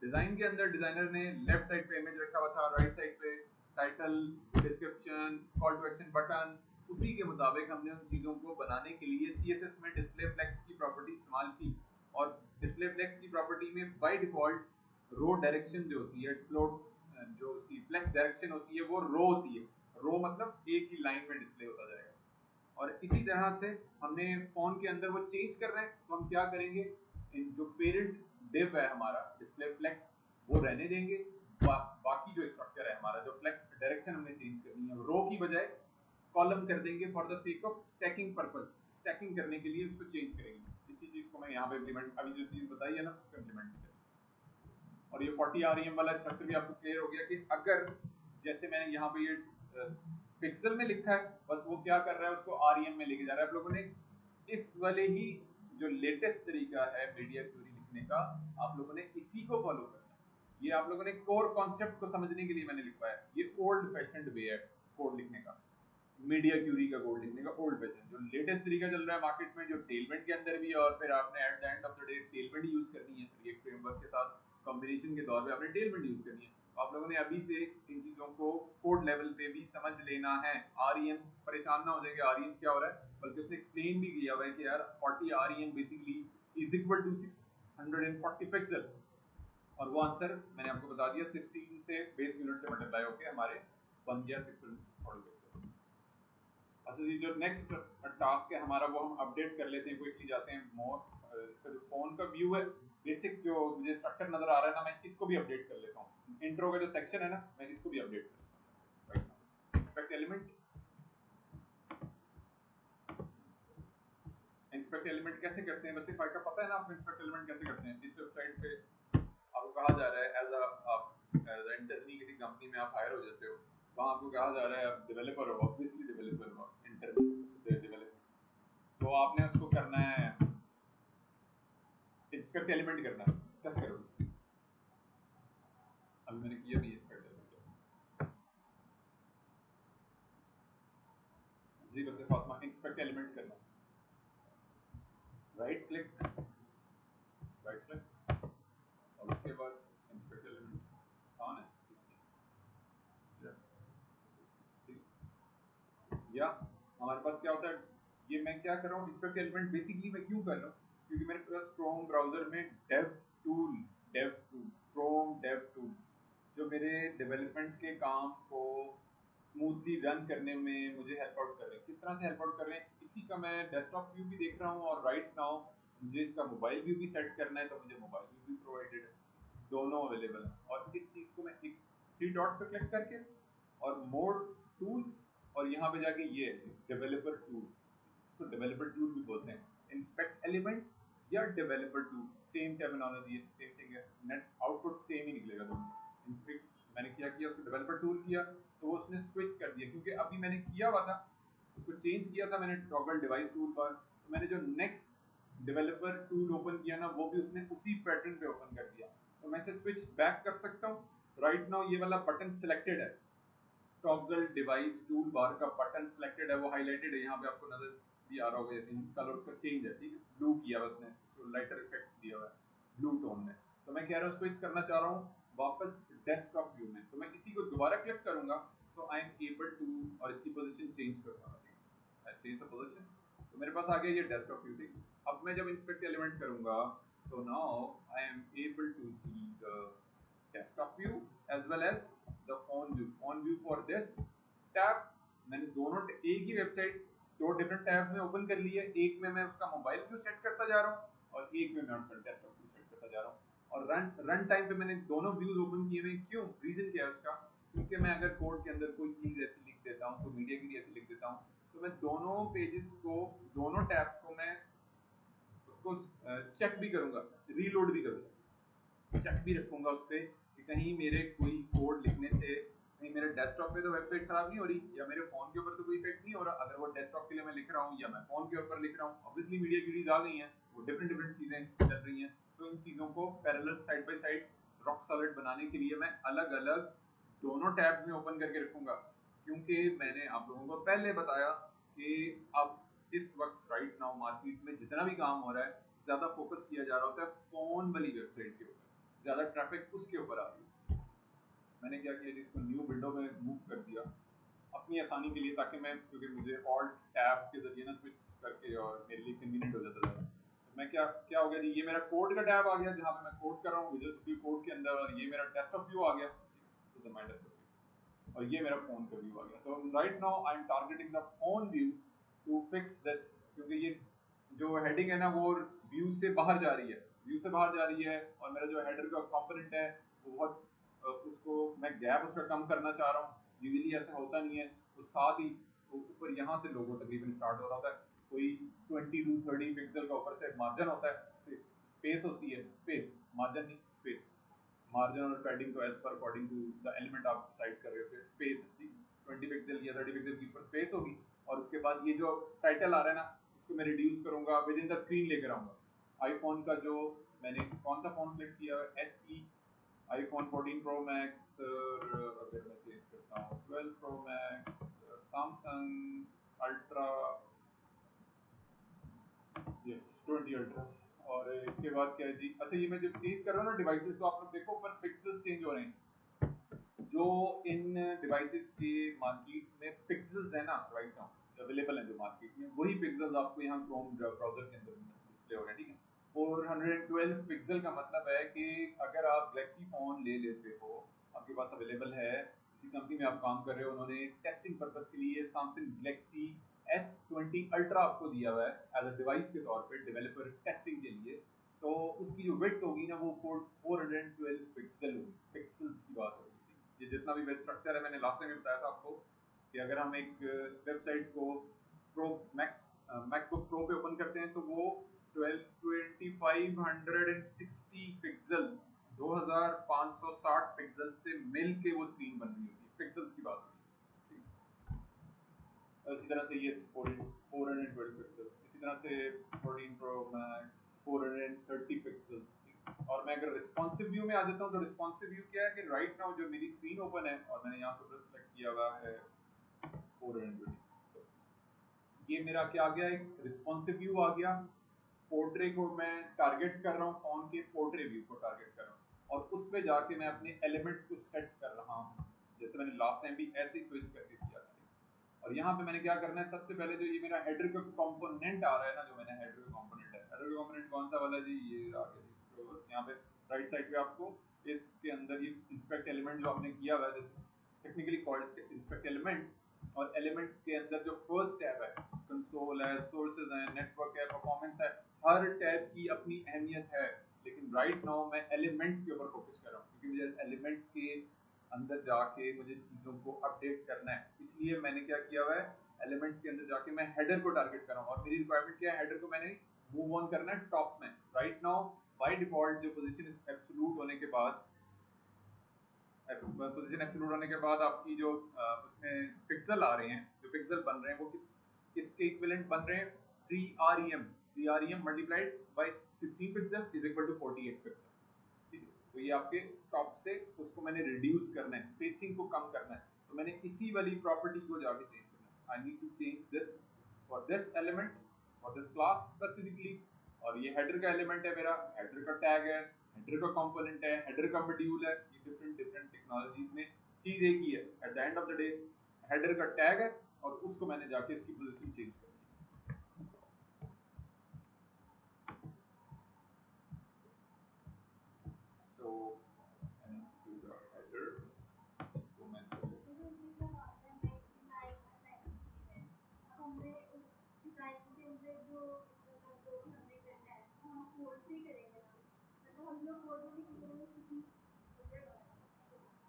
Design के अंदर डिजाइनर ने लेफ्ट साइड पे इमेज रखा हुआ था, राइट साइड पे title, description, call to action button. उसी के मुताबिक हमने उन चीजों को बनाने के लिए सीएसएस में डिस्प्ले फ्लेक्स की प्रॉपर्टी इस्तेमाल की। और डिस्प्ले फ्लेक्स की प्रॉपर्टी में बाय डिफॉल्ट रो डायरेक्शन जो होती है, फ्लोट जो उसकी फ्लेक्स डायरेक्शन होती है वो रो होती है। रो मतलब एक ही लाइन में डिस्प्ले होता जाएगा। और इसी तरह से हमने फोन के अंदर वो चेंज कर रहे हैं तो हम क्या करेंगे, जो पेरेंट डिव है हमारा डिस्प्ले फ्लेक्स वो रहने देंगे। बाकी जो स्ट्रक्चर है हमारा, जो फ्लेक्स डायरेक्शन हमने चेंज करनी है, रो की बजाय कॉलम कर देंगे for the sake of stacking purpose. Stacking करने के लिए उसको चेंज करेंगे। इसी चीज को मैं यहाँ पे इम्प्लीमेंट, अभी जो चीज बताई है ना उसको इम्प्लीमेंट करेंगे। और ये 40 REM वाला स्ट्रक्चर भी आपको क्लियर हो गया कि अगर जैसे मैंने यहाँ पे ये पिक्सल में लिखा है, बस वो क्या कर रहा है उसको REM में लेके जा रहा है। आप लोगों ने इस वाले ही जो लेटेस्ट तरीका है मीडिया क्यूरी लिखने का, आप लोगों ने इसी को फॉलो करना है। ये आप लोगों ने कोर कॉन्सेप्ट को समझने के लिए मैंने लिखवाया है। ये ओल्ड फैशन्ड वे है कोड लिखने का, मीडिया क्यूरी का कोड लिखने का ओल्ड फैशन। जो लेटेस्ट तरीका चल रहा है मार्केट में, जो टेलमेंट के अंदर भी है, और फिर आपने at the end of the day टेलमेंट यूज करनी है रिएक्ट फ्रेमवर्क के साथ कॉम्बिनेशन के दौर पे आपने टेलमेंट यूज करनी है। तो आप लोगों ने अभी से इन चीजों को कोड लेवल पे भी समझ लेना है। आरईएम, परेशान ना हो जाएंगे आरईएम क्या हो रहा है, बल्कि उसने एक्सप्लेन भी किया हुआ है कि यार 40 REM basically is equal to 640 pixel. और वो आंसर मैंने आपको बता दिया, 16 से बेस यूनिट से मल्टीप्लाई होकर हमारे बन गया 640 पिक्सल। अच्छा जी, जो नेक्स्ट टास्क है हमारा वो हम अपडेट कर लेते हैं, क्विकली जाते हैं मोर। इसका जो फोन का व्यू है, बेसिक जो मुझे स्ट्रक्चर नजर आ रहा है ना, मैं इसको भी अपडेट कर लेता हूँ। इंट्रो का जो सेक्शन है ना, मैं इसको भी अपडेट कर लेता हूँ। इंस्पेक्ट एलिमेंट, इंस्पेक्ट एलिमेंट कैसे करते हैं, बस का पता है ना आपको इंस्पेक्ट एलिमेंट कैसे करते हैं? इस वेबसाइट पे आपको कहा जा रहा है एज इंटर्नी किसी कंपनी में आप हायर हो जाते हो, वहाँ आपको कहा जा रहा है आप डेवलपर हो, ऑब्वियसली डेवलपर हो, इंटर्नी डेवलपर। तो आपने उसको करना है, इंस्पेक्ट एलिमेंट करना है। कैसे करोगे? अभी मैंने किया भी इंस्पेक्ट एलिमेंट। एडिट करना है, राइट क्लिक, और उसके बाद इंस्पेक्ट एलिमेंट। आसान है, या हमारे पास क्या होता है, ये मैं क्या कर रहा हूँ, इंस्पेक्ट एलिमेंट बेसिकली मैं क्यों कर रहा हूँ, क्योंकि मेरे पास क्रोम ब्राउजर में dev tool Chrome dev tool जो मेरे डेवलपमेंट के काम को स्मूथली रन करने में मुझे हेल्प आउट कर रहे हैं। किस तरह से हेल्प आउट कर रहे हैं, इसी का मैं डेस्कटॉप व्यू भी देख रहा हूँ, और राइट नाउ मुझे इसका मोबाइल व्यू भी सेट करना है, तो मुझे मोबाइल व्यू भी प्रोवाइडेड है, दोनों अवेलेबल है। और इस चीज़ को मैं एक थ्री डॉट्स पे क्लिक करके और मोर टूल्स, और यहाँ पे जाके ये डेवलपर टूल, इसको डेवलपर टूल भी बोलते हैं, इंस्पेक्ट एलिमेंट या डेवलपर टूल, सेम टर्मिनोलॉजी है, सेम थिंग है, नेट आउटपुट सेम ही निकलेगा दोनों। इंस्पेक्ट मैंने किया उसको डेवलपर टूल किया, तो वो उसने स्विच कर दिया, क्योंकि अभी मैंने किया हुआ था, उसको चेंज किया था मैंने टॉगल डिवाइस टूल पर, तो मैंने जो नेक्स्ट डेवलपर टूल ओपन किया ना, वो भी उसने उसी पैटर्न पे ओपन कर दिया। तो मैं इसे स्विच बैक कर सकता हूँ। राइट नाउ ये वाला बटन सिलेक्टेड है, टॉगल डिवाइस टूल बार का बटन सिलेक्टेड है, वो हाईलाइटेड है, यहाँ पे आपको नजर भी आ रहा होगा, जैसे कलर उसका चेंज है, ठीक है, ब्लू किया है उसने, तो लाइटर इफेक्ट दिया हुआ है ब्लू टोन में। तो मैं कह रहा हूँ स्विच करना चाह रहा हूँ वापस डेस्कटॉप व्यू में, तो मैं इसी को दोबारा क्लिक करूंगा, तो आई एम एबल टू, और इसकी पोजीशन चेंज करूंगा, चेंज द पोजीशन, तो मेरे पास आ गया ये डेस्कटॉप व्यू। ठीक, अब मैं जब इंस्पेक्ट एलिमेंट करूंगा, तो now I am able to see the desktop view as well as the phone view. Phone view for this tab मैंने दोनों एक ही वेबसाइट दो डिफरेंट टैब में ओपन कर ली है, एक में मैं उसका मोबाइल व्यू सेट करता जा रहा हूँ और एक में मैं उसका डेस्कटॉप व्यू सेट करता जा रहा हूँ। और रन टाइम पे मैंने दोनों व्यूज ओपन किए हुए, क्यों, रीजन क्या है उसका, क्योंकि मैं अगर कोड के अंदर कोई चीज ऐसी लिख देता हूँ, तो मीडिया की ऐसी लिख देता हूँ, तो मैं दोनों पेजेस को, दोनों टैब्स को मैं उसको चेक भी करूंगा, रीलोड भी करूंगा, चेक भी रखूंगा उस पर कि कहीं मेरे कोई कोड लिखने से कहीं मेरे डेस्कटॉप पे तो वेबसाइट खराब नहीं हो रही, या मेरे फोन के ऊपर तो कोई इफेक्ट नहीं हो रहा। अगर वो डेस्कटॉप के लिए मैं लिख रहा हूँ या मैं फोन के ऊपर लिख रहा हूँ, ऑब्वियसली मीडिया कीज आ गई हैं, वो डिफरेंट डिफरेंट चीजें चल रही हैं, तो इन चीजों को parallel side by side rock solid बनाने के लिए मैं अलग अलग दोनों टैब में ओपन करके रखूंगा। क्योंकि मैंने आप लोगों को पहले बताया कि अब इस वक्त राइट नाउ मार्केट में जितना भी काम हो रहा है, ज्यादा फोकस किया जा रहा होता है फोन वाली वेबसाइट के ऊपर, ज्यादा ट्रैफिक उसके ऊपर आ रही है। मैंने क्या किया जी, इसको न्यू विंडो में मूव कर दिया अपनी आसानी के लिए, ताकि मैं, क्योंकि मुझे ऑल्ट टैब के जरिए ना स्विच करके, और मेरे लिए कन्वीनियंट हो जाता था। तो मैं क्या क्या हो गया जी, ये मेरा कोड का टैब आ गया जहाँ पे मैं कोड कर रहा हूँ विजुअल स्टूडियो कोड के अंदर, और ये मेरा डेस्कटॉप व्यू आ गया, तो माय डेस्कटॉप व्यू, और ये मेरा फोन का व्यू आ गया। तो right now I am targeting the phone view to fix this, क्योंकि ये जो हेडिंग है ना वो व्यू से बाहर जा रही है, व्यू से बाहर जा रही है, और मेरा जो हेडर का कंपोनेंट है वो बहुत उसको मैं गैप उसका कम करना चाह रहा हूँ। यूजुअली ऐसा होता नहीं है, तो साथ ही तो ऊपर यहाँ से लोगो तकरीबन स्टार्ट हो रहा होता है, कोई 20 to 30 पिक्सल का ऊपर से मार्जिन होता है, स्पेस होती है, स्पेस, मार्जिन नहीं स्पेस, मार्जिन और पैडिंग को एज पर अकॉर्डिंग टू द एलिमेंट आप डिसाइड कर रहे हो, स्पेस 20 पिक्सल या 30 पिक्सल की ऊपर स्पेस होगी, और उसके बाद ये जो टाइटल आ रहा है ना, इसको मैं रिड्यूस करूंगा, विद इन द स्क्रीन लेकर आऊंगा। आईफोन का जो मैंने कौन सा फोन सेलेक्ट किया है, SE, आईफोन 14 प्रो मैक्स, अगर मैं चेंज करता हूँ 12 pro max, Samsung ultra, yes 20 ultra, और इसके बाद क्या है जी, अच्छा ये मैं जब चेंज कर रहा हूँ ना डिवाइसेस, तो आप लोग देखो ऊपर पिक्सल्स चेंज हो रहे हैं, जो इन डिवाइसेस के मार्केट में पिक्सल्स है ना राइट नाउ अवेलेबल है जो मार्केट में, वही पिक्सल्स आपको यहाँ क्रोम ब्राउजर के अंदर डिस्प्ले हो रहे हैं, ठीक है। 412 पिक्सल का मतलब है कि अगर आप गैलेक्सी फोन ले लेते हो, आपके पास अवेलेबल है, किसी कंपनी में आप काम कर रहे हो, उन्होंने टेस्टिंग पर्पज के लिए सैमसंग गैलेक्सी S20 अल्ट्रा आपको दिया हुआ है एज अ डिवाइस के तौर पे डेवलपर टेस्टिंग के लिए, तो उसकी जो विड्थ होगी ना वो 412 पिक्सल होगी, पिक्सल्स की बात होगी। ये जितना भी वेब स्ट्रक्चर है, मैंने लास्ट टाइम बताया था आपको कि अगर हम एक वेबसाइट को प्रो मैक्स मैकबुक प्रो पे ओपन करते हैं, तो वो 2560 पिक्सल, 2560 पिक्सल से मिल के वो स्क्रीन बन रही होती है, पिक्सल्स की बात होती है। इसी तरह से ये 412 पिक्सल, इसी तरह से 14 प्रो मैक्स 430 पिक्सल। और मैं अगर रिस्पॉन्सिव व्यू में आ जाता हूँ, तो रिस्पॉन्सिव व्यू क्या है कि राइट नाउ जो मेरी स्क्रीन ओपन है और मैंने यहाँ पर सेलेक्ट किया हुआ है 420, ये मेरा क्या आ गया, एक रिस्पॉन्सिव व्यू आ गया। पोर्ट्रे को मैं टारगेट कर रहा हूँ, फोन के पोर्ट्रे व्यू को टारगेट कर रहा हूँ और उस पे जाके मैं अपने एलिमेंट्स को सेट कर रहा हूँ, जैसे मैंने लास्ट टाइम भी ऐसे ही स्विच करके किया था। और यहाँ पे मैंने क्या करना है, सबसे पहले जो ये मेरा हेडर का कंपोनेंट आ रहा है ना, जो मैंने हेडर का कंपोनेंट है, हेडर का कंपोनेंट कौन सा वाला जी, ये आ गया जी। तो यहाँ पे राइट साइड पे आपको इसके अंदर ये इंस्पेक्ट एलिमेंट जो हमने किया हुआ है, टेक्निकली कॉल्ड इंस्पेक्ट एलिमेंट, और एलिमेंट के अंदर जो फर्स्ट टैब है, कंसोल है, सोर्सेज है, नेटवर्क है, परफॉर्मेंस है, हर टैब की अपनी अहमियत है। लेकिन राइट नाउ मैं एलिमेंट्स के ऊपर फोकस कर रहा हूँ, क्योंकि मुझे एलिमेंट्स के अंदर जाके मुझे चीजों को अपडेट करना है। इसलिए मैंने क्या किया हुआ है, एलिमेंट्स के अंदर जाके मैं हेडर को टारगेट कर रहा हूँ, और मेरी रिक्वायरमेंट क्या है, हेडर को मैंने मूव ऑन करना है टॉप में। राइट नाउ बाय डिफॉल्ट जो पोजीशन एब्सोल्यूट होने के बाद, पोजीशन एब्सोल्यूट होने के बाद आपकी जो उसमें पिक्सल आ रहे हैं, जो पिक्सल बन रहे हैं, वो किसके इक्विवेलेंट बन रहे हैं, 3 REM multiplied by 16 pixel is equal to 48 pixel. ठीक है, तो ये आपके टॉप से उसको मैंने रिड्यूस करना है, स्पेसिंग को कम करना है, तो मैंने इसी वाली प्रॉपर्टी को जाके चेंज करना है। I need to change this for this element, for this class specifically. और ये हेडर का एलिमेंट है मेरा, हेडर का टैग है, हेडर का कंपोनेंट है, हेडर का मॉड्यूल है। ये डिफरेंट डिफरेंट टेक्नोलॉजीज में चीज एक ही है, eight the end of the day header का टैग है, और उसको मैंने जाके इसकी पोजीशन चेंज कर दी। So and to the header, तो मैं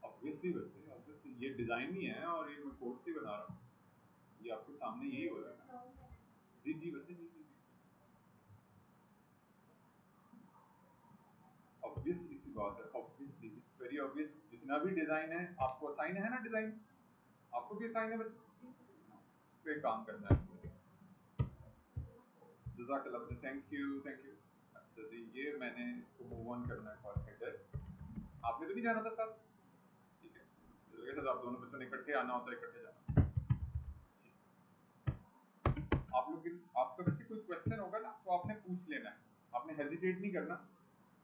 ऑब्वियसली वैसे ऑब्वियसली ये डिजाइन ही है, और ये मैं कोड से बना रहा हूँ, ये आपके सामने यही हो रहा है। जी जी वैसे जी जी ऑब्वियसली सी बात है, ऑब्वियसली इट्स वेरी ऑब्वियस। जितना भी डिजाइन है, आपको असाइन है ना डिजाइन, आपको भी असाइन है बच्चे, इस पे काम करना है। जज़ाकल्लाह, थैंक यू थैंक यू। अच्छा जी, ये मैंने इसको मूव ऑन करना है फॉर हेडर। आपने तो नहीं जाना था सर, ठीक है, जैसे आप दोनों बच्चों ने इकट्ठे आना होता है, इकट्ठे जाना। आप लोग आपका बच्चे कोई क्वेश्चन होगा ना, तो आपने पूछ लेना है, आपने हेजिटेट नहीं करना,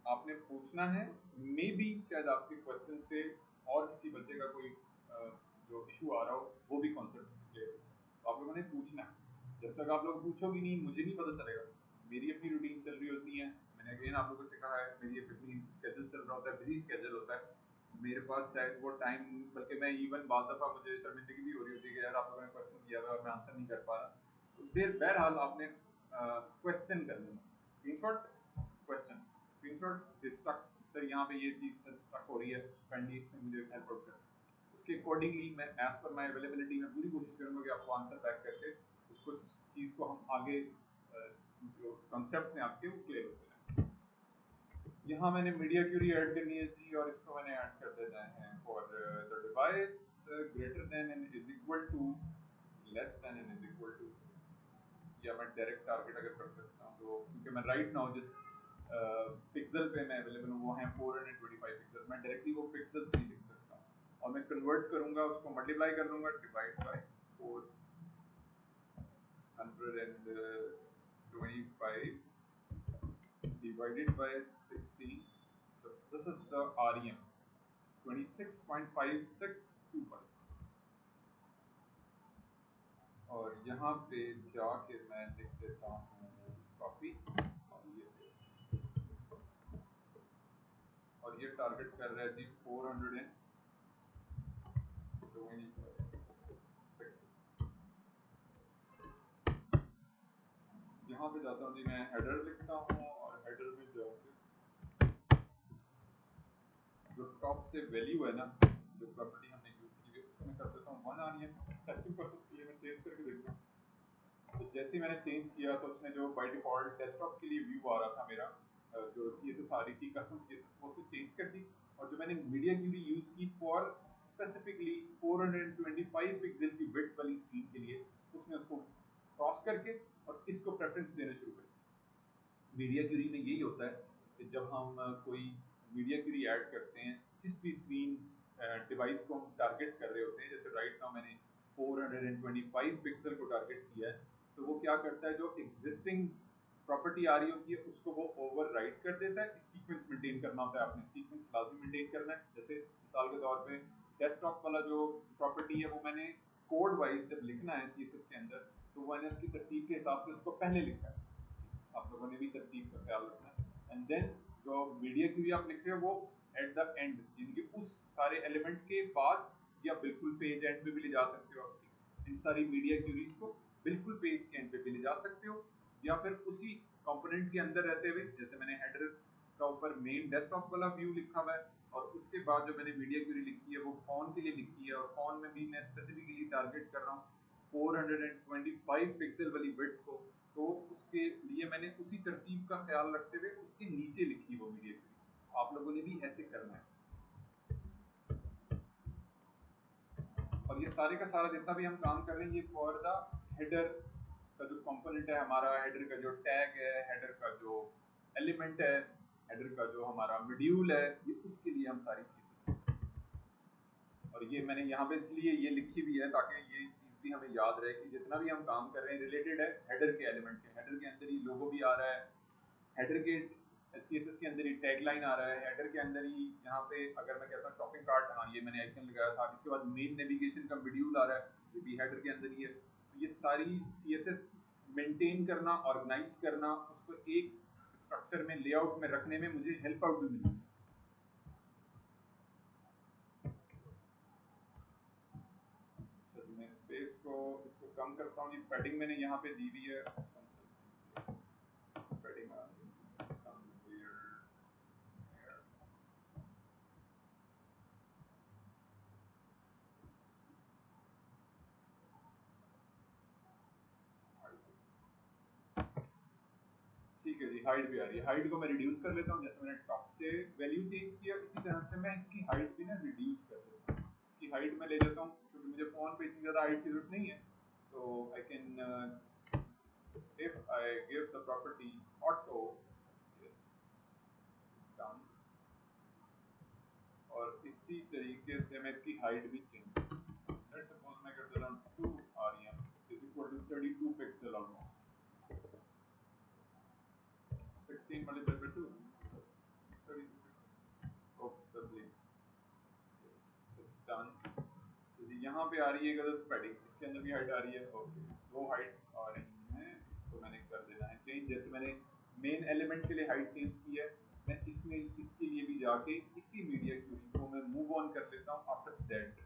आपने पूछना है। मे बी शायद आपके क्वेश्चन से और किसी बच्चे का कोई जो इशू आ रहा हो, वो भी कॉन्सेप्ट क्लियर हो, तो आप लोगों ने पूछना है। जब तक आप लोग पूछोगे नहीं, मुझे नहीं पता चलेगा। मेरी अपनी रूटीन चल रही होती है, मैंने अगेन आप लोगों से कहा है, मेरी अपनी स्केड्यूल चल रहा होता है, बिजी स्केड्यूल होता है मेरे पास, शायद वो टाइम, बल्कि मैं इवन बाद दफ़ा मुझे शर्मिंदगी भी हो रही होती है कि यार आप लोगों ने क्वेश्चन किया था और मैं आंसर नहीं कर पा रहा। तो फिर बहरहाल आपने क्वेश्चन कर लेना, screenshot question, screenshot stuck, sir यहाँ पे ये चीज़ स्टक हो रही है, काइंडली इसमें मुझे हेल्प आउट कर। उसके अकॉर्डिंगली मैं एज पर माई अवेलेबिलिटी में पूरी कोशिश करूँगा कि आपको आंसर बैक करके उसको चीज़ को हम आगे जो कॉन्सेप्ट हैं आपके वो क्लियर होते हैं। यहाँ मैंने मीडिया क्यूरी ऐड करनी है जी, और इसको मैंने ऐड कर देना है for the device greater than and is equal to, less than and is equal to, या मैं डायरेक्ट टारगेट अगर कर सकता हूँ तो, क्योंकि मैं राइट नाउ जिस पिक्सल पे मैं अवेलेबल हूँ वो है 425 पिक्सल, मैं डायरेक्टली वो पिक्सल नहीं लिख सकता हूँ, और मैं कन्वर्ट करूँगा उसको, मल्टीप्लाई कर लूँगा, divide by 425 divided by 16, so this is the REM 26.5625, और यहाँ पे जाके मैं लिख देता हूँ कॉपी, और ये टारगेट कर रहा है जी 425। यहाँ पे जाता हूँ जी, मैं हेडर लिखता हूँ, और हेडर में जाके जो टॉप से वैल्यू है ना, जो प्रॉपर्टी हमने यूज की है, उसको मैं कर देता हूँ 1 REM, टेस्टिंग पर्पस के लिए मैं चेंज करके देखता हूँ। तो जैसे ही मैंने चेंज किया, तो उसने जो बाय डिफॉल्ट डेस्कटॉप के लिए व्यू आ रहा था मेरा, जो CSS आ रही थी कस्टम CSS, वो उसको चेंज कर दी, और जो मैंने मीडिया क्यूरी यूज की फॉर स्पेसिफिकली 425 पिक्सल की विड्थ वाली स्क्रीन के लिए, उसने उसको क्रॉस करके और इसको प्रेफरेंस देना शुरू कर दिया। मीडिया क्यूरी में यही होता है कि जब हम कोई मीडिया क्यूरी ऐड करते हैं, जिस भी स्क्रीन डिवाइस को हम टारगेट कर रहे होते हैं, जैसे राइट नाउ मैंने 425 पिक्सल को टारगेट किया है, तो वो क्या करता है, जो एग्जिस्टिंग प्रॉपर्टी आ रही होती है उसको वो ओवरराइड कर देता है। सीक्वेंस मेंटेन करना होता है, आपने सीक्वेंस लाजमी मेंटेन करना है। जैसे मिसाल के तौर पे डेस्कटॉप वाला जो प्रॉपर्टी है वो मैंने कोड वाइज जब लिखना है सीएसएस के अंदर, तो मैंने उसकी तरतीब के हिसाब से उसको पहले लिखा है। आप लोगों ने भी तरतीब का ख्याल रखना है। एंड देन जो मीडिया क्यूरी आप लिख रहे हो वो एट द एंड, जिनके उस सारे एलिमेंट के बाद, या बिल्कुल पेज एंड पे भी ले जा सकते हो आप इन सारी मीडिया क्यूरीज को, बिल्कुल पेज के एंड पे भी ले जा सकते हो, या फिर उसी कंपोनेंट के अंदर रहते हुए, जैसे मैंने हेडर का ऊपर मेन डेस्कटॉप वाला व्यू लिखा हुआ है, और उसके बाद जो मैंने मीडिया क्यूरी लिखी है वो फोन के लिए लिखी है, और फोन में भी मैं स्पेसिफिकली टारगेट कर रहा हूँ 425 पिक्सल वाली विड्थ को, तो उसके लिए मैंने उसी तरतीब का ख्याल रखते हुए उसके नीचे लिखी वो मीडिया क्यूरी। आप लोगों ने भी ऐसे करना है। और ये सारे का सारा जितना भी हम काम कर रहे हैं ये फॉर द हेडर का जो कंपोनेंट है हमारा, हेडर का जो टैग है, हेडर का जो एलिमेंट है, हेडर का जो हमारा मॉड्यूल है, ये उसके लिए हम सारी चीजें। और ये मैंने यहाँ पे इसलिए ये लिखी भी है ताकि ये चीज भी हमें याद रहे कि जितना भी हम काम कर रहे हैं रिलेटेड है हेडर के एलिमेंट के। हेडर के अंदर ही लोगो भी आ रहा है, हेडर के सीएसएस के अंदर ही टैगलाइन आ रहा है, हेडर के अंदर ही यहाँ पे अगर मैं कहता हूँ शॉपिंग कार्ट, हाँ ये मैंने आइकन लगाया था, इसके बाद मेन नेविगेशन का मॉड्यूल आ रहा है, ये भी हेडर के अंदर ही है। तो ये सारी सीएसएस मेंटेन करना, ऑर्गेनाइज करना, उसको एक स्ट्रक्चर में, लेआउट में रखने में मुझे हेल्प आउट भी मिली। मैं स्पेस को इसको कम करता हूँ जी, पैडिंग मैंने यहाँ पे दी हुई है, पैडिंग ठीक है जी, हाइट भी आ रही है। हाइट को मैं रिड्यूस कर लेता हूँ, जैसे मैंने टॉप से वैल्यू चेंज किया इसी तरह से मैं इसकी हाइट भी ना रिड्यूस कर लेता हूँ। इसकी हाइट में ले लेता हूँ क्योंकि मुझे फोन पे इतनी ज़्यादा हाइट की जरूरत नहीं है। तो I can if I give the property auto done, और इसी तरीके से मैं इसकी हाइट भी चेंज, लेट्स सपोज मैं कर देता हूँ 2 REM is equal to 32 pixel almost, 16 multiply by 2 32 pixel. Okay done. तो यहाँ पे आ रही है गलत पैडिंग, इसके अंदर भी हाइट आ रही है। ओके, दो हाइट आ रही हैं, इसको मैंने कर देना है चेंज। जैसे मैंने मेन एलिमेंट के लिए हाइट चेंज की है, मैं इसमें इसके लिए भी जाके इसी मीडिया क्यूरी को मैं मूव ऑन कर लेता हूँ आफ्टर दैट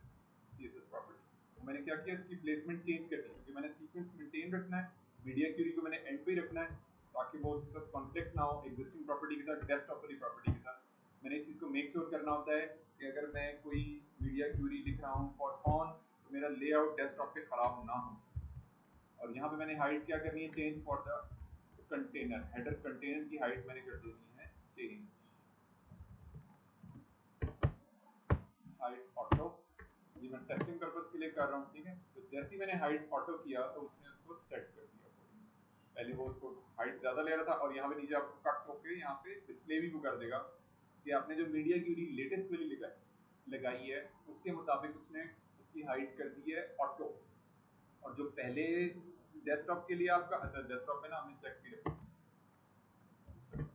सीएसएस प्रॉपर्टी। तो मैंने क्या किया, इसकी प्लेसमेंट चेंज कर दी क्योंकि मैंने सीक्वेंस मेंटेन रखना है, मीडिया क्यूरी को मैंने एंड पे रखना है ताकि वो उसके साथ कॉन्फ्लिक्ट ना हो एग्जिस्टिंग प्रॉपर्टी के साथ, डेस्कटॉप वाली प्रॉपर्टी के साथ। मैंने इस चीज़ को मेक श्योर करना होता है कि अगर मैं कोई मीडिया क्यूरी लिख रहा हूँ फॉर फोन तो मेरा लेआउट डेस्कटॉप पे खराब ना हो। और यहाँ पे मैंने हाइट क्या करनी है, change for the container, header container की हाइट मैंने कर देनी है चेंज, हाइट ऑटो। ये मैं टेस्टिंग पर्पस के लिए कर रहा हूँ, ठीक है। तो जैसे ही मैंने हाइट ऑटो किया तो उसने उसको सेट कर दिया। पहले वो उसको हाइट ज्यादा ले रहा था और यहाँ पे नीचे आपको कट होके यहाँ पे डिस्प्ले भी वो कर देगा कि आपने जो मीडिया क्यूरी लेटेस्ट वाली लगाई है उसके मुताबिक उसने उसकी हाइट कर दी है ऑटो। और जो पहले डेस्कटॉप के लिए आपका, अच्छा डेस्कटॉप में ना हमने चेक भी रखा,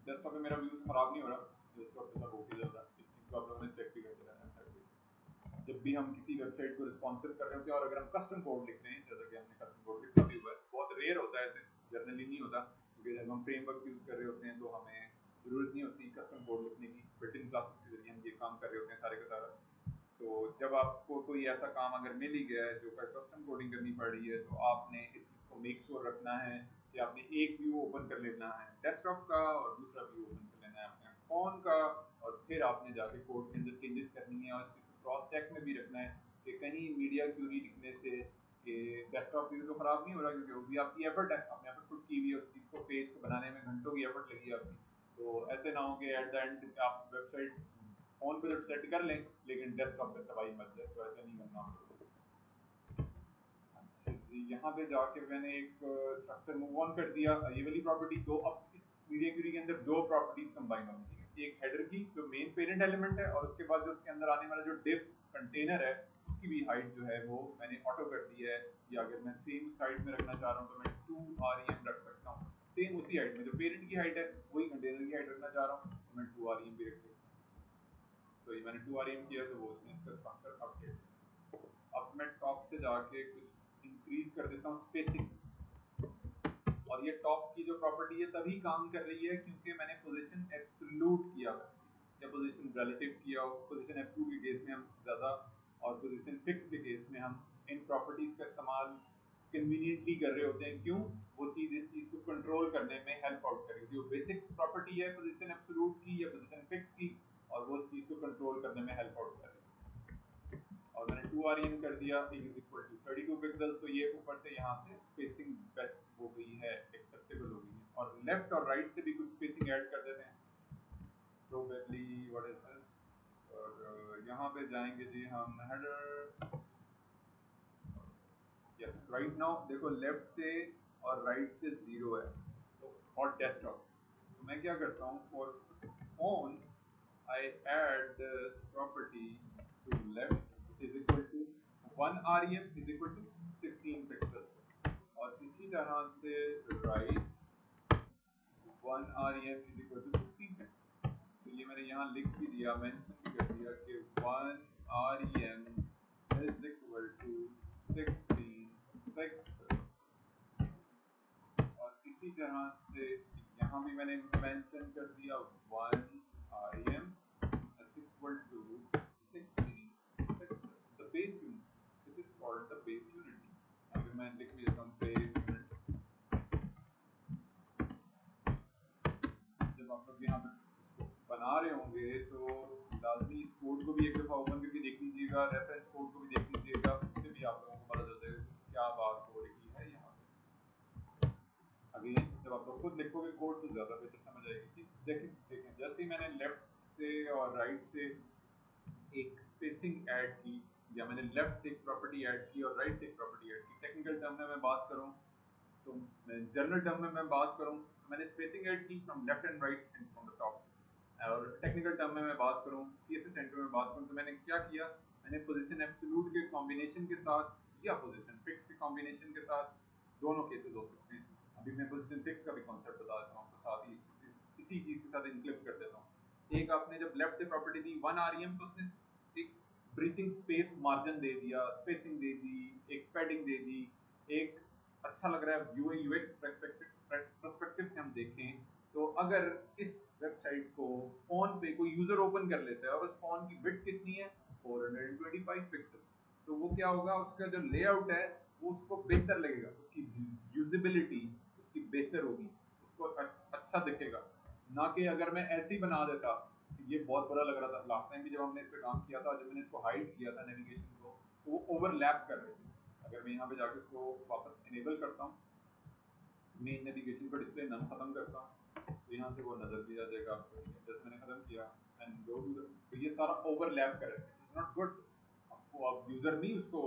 डेस्कटॉप में मेरा व्यूज खराब नहीं हो रहा, डेस्कटॉप पे सब ओके चल रहा है, इस चीज को आप लोगों ने चेक भी करते रहना है। जब भी हम किसी वेबसाइट को रिस्पॉन्सिव कर रहे होते हैं और अगर हम कस्टम कोड लिख रहे हैं, जैसा कि हमने कस्टम कोड लिखा भी हुआ है, बहुत रेयर होता है, ऐसे जनरली नहीं होता क्योंकि जब हम फ्रेमवर्क यूज कर रहे होते हैं तो हमें जरूरत नहीं होती कस्टम कोड लिखने की, बिल्ट इन क्लासेस के जरिए हम ये काम कर रहे होते हैं सारे का सारा। तो जब आपको कोई ऐसा काम अगर मिल ही गया है जो कस्टम कोडिंग करनी पड़ रही है तो आपने इस चीज को मेक श्योर रखना है कि आपने एक व्यू ओपन कर लेना है डेस्कटॉप का और दूसरा व्यू ओपन कर लेना है अपने फोन का, और फिर आपने जाके कोड के अंदर चेंजेस करनी है और इस चीज को क्रॉस चेक में भी रखना है कि कहीं मीडिया क्यूरी लिखने से कि डेस्कटॉप व्यू तो खराब नहीं हो रहा, क्योंकि वो भी आपकी एफर्ट है, आपने एफर्ट पुट की हुई है उस चीज को, पेज को बनाने में घंटों की एफर्ट लगी है आपकी। तो ऐसे ना हो कि एट द एंड आप वेबसाइट फोन पे तो सेट कर लें लेकिन डेस्कटॉप पे तबाही मच जाए, तो ऐसा नहीं करना आपको। अच्छा जी, यहाँ पे जाके मैंने एक स्ट्रक्चर मूव ऑन कर दिया, ये वाली प्रॉपर्टी दो, अब इस मीडिया क्यूरी के अंदर दो प्रॉपर्टीज कंबाइन होंगी, ठीक है। एक हेडर की जो मेन पेरेंट एलिमेंट है और उसके बाद जो उसके अंदर आने वाला जो डिव कंटेनर है उसकी भी हाइट जो है वो मैंने ऑटो कर दी है, या अगर मैं सेम हाइट में रखना चाह रहा हूँ तो मैं 2 REM रख सकता हूँ, सेम उसी हाइट में जो पेरेंट की हाइट है वही कंटेनर की हाइट रखना चाह रहा हूँ तो मैं 2 REM भी रख सकता हूँ। तो ये मैंने 2 REM किया तो वो उसने इसका स्ट्रक्चर अपडेट। अब मैं टॉप से जाके कुछ इंक्रीज कर देता हूँ स्पेसिंग, और ये टॉप की जो प्रॉपर्टी है तभी काम कर रही है क्योंकि मैंने पोजीशन एब्सोल्यूट किया है या पोजीशन रिलेटिव किया हो। पोजीशन एब्सोल्यूट के केस में हम ज़्यादा और पोजीशन फिक्स के केस में हम इन प्रॉपर्टीज का इस्तेमाल कन्वीनियंटली कर रहे होते हैं। क्यों? वो चीज़ इस चीज़ को कंट्रोल करने में हेल्प आउट करेगी। जो बेसिक प्रॉपर्टी है पोजीशन एब्सोल्यूट की या पोजीशन फिक्स की, और वो उस चीज़ को कंट्रोल करने में हेल्प आउट करेगी। और मैंने 2 REM कर दिया इज इक्वल टू 32 पिक्सल, तो ये ऊपर से यहाँ से स्पेसिंग बेस्ट हो गई है, एक्सेप्टेबल हो गई है। और लेफ्ट और राइट से भी कुछ स्पेसिंग ऐड कर देते हैं, प्रोबेबली व्हाट इज दिस। और यहाँ पे जाएंगे जी हम हेडर, यस राइट नाउ देखो लेफ्ट से और राइट से 0 है तो, और डेस्कटॉप। तो मैं क्या करता हूँ, for phone I add this property to left is equal to 1 REM is equal to 16 pixels, और इसी तरह से right 1 REM is equal to 16 pixels। तो ये मैंने यहाँ लिख भी दिया, मेंशन भी कर दिया कि 1 REM is equal to 16 pixels। और इसी तरह से यहाँ भी मैंने मेंशन कर दिया 1 REM is equal to 16 pixels, the base unit, this is called the base unit। अभी मैं लिख भी देता हूँ base unit। जब आप लोग यहाँ पे बना रहे होंगे तो लाजमी इस कोड को भी एक दफ़ा ओपन करके देख लीजिएगा, रेफरेंस कोड को भी देख लीजिएगा, उससे भी आप लोगों को पता चल जाएगा क्या बात हो रही है यहाँ पे। अगेन जब आप लोग खुद लिखोगे कोड तो ज़्यादा बेहतर समझ आएगी। देखें देखें जैसे ही मैंने लेफ्ट से और राइट से एक स्पेसिंग ऐड की, या मैंने लेफ्ट से एक प्रॉपर्टी ऐड की और राइट से एक प्रॉपर्टी ऐड की, टेक्निकल टर्म में मैं बात करूं तो जनरल टर्म में मैं बात करूं तो मैंने स्पेसिंग ऐड की from left and right and from the top. और टेक्निकल टर्म में मैं बात करूं, सीएसएस सेंटर में बात करूं तो मैंने क्या किया, मैंने पोजीशन एब्सोल्यूट के कॉम्बिनेशन के साथ या पोजीशन फिक्स के कॉम्बिनेशन के साथ, दोनों केसेस हो सकते हैं। अभी मैं पोजीशन फिक्स का भी कॉन्सेप्ट बता देता हूँ आपको, साथ ही इसी चीज के साथ इंक्लूड कर देता हूँ। एक आपने जब लेफ्ट से प्रॉपर्टी दी 1 REM तो उसने एक ब्रीथिंग स्पेस मार्जिन दे दिया, स्पेसिंग दे दी, एक पैडिंग दे दी, एक अच्छा लग रहा है यूआई यूएक्स पर्सपेक्टिव से हम देखें तो अगर इस वेबसाइट को फोन पे कोई यूजर ओपन कर लेता है और उस फोन की विड्थ कितनी है 425 पिक्सल, तो वो क्या होगा, उसका जो लेआउट है वो उसको बेहतर लगेगा, उसकी यूजिबिलिटी उसकी बेहतर होगी, उसको अच्छा दिखेगा। ना कि अगर मैं ऐसे ही बना देता, ये बहुत बुरा लग रहा था लास्ट टाइम भी जब हमने इस पे काम किया था, जब मैंने इसको हाइड किया था नेविगेशन को तो वो ओवरलैप कर रहे थे। अगर मैं यहाँ पे जाकर इसको वापस इनेबल करता हूँ, मेन नेविगेशन पर डिस्प्ले नन खत्म करता हूँ तो यहाँ से वो नजर भी आ जाएगा आपको। जैसे मैंने खत्म किया एंड गो टू तो ये सारा ओवरलैप कर रहा है, इट्स नॉट गुड। आपको आप यूजर नहीं, उसको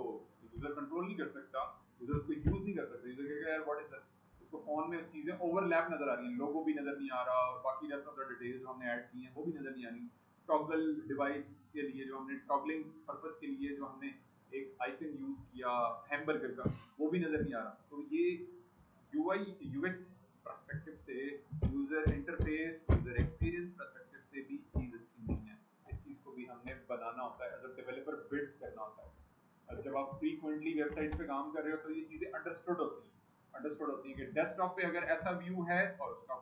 यूजर कंट्रोल नहीं कर सकता, यूजर उसको यूज नहीं कर सकता, यूजर कहेगा यार व्हाट इज दिस, उसको फोन में चीजें ओवरलैप नजर आ रही हैं, लोगो भी नजर नहीं आ रहा और बाकी रेस्ट ऑफ द डिटेल्स जो हमने ऐड की हैं वो भी नजर नहीं आ रही। टॉगल डिवाइस के लिए जो हमने टॉगलिंग पर्पस के लिए जो हमने एक आइकन यूज किया हैमबर्गर का, वो भी नजर नहीं आ रहा। तो ये यूआई यूएक्स पर्सपेक्टिव से, user interface user experience perspective से भी चीज अच्छी नहीं है। इस चीज को भी हमने बनाना होता है, एज अ डेवलपर बिल्ड करना होता है। और जब आप फ्रीक्वेंटली वेबसाइट्स पे काम कर रहे हो तो ये चीजें अंडरस्टूड होती है कि डेस्कटॉप पे अगर ऐसा व्यू है और उसका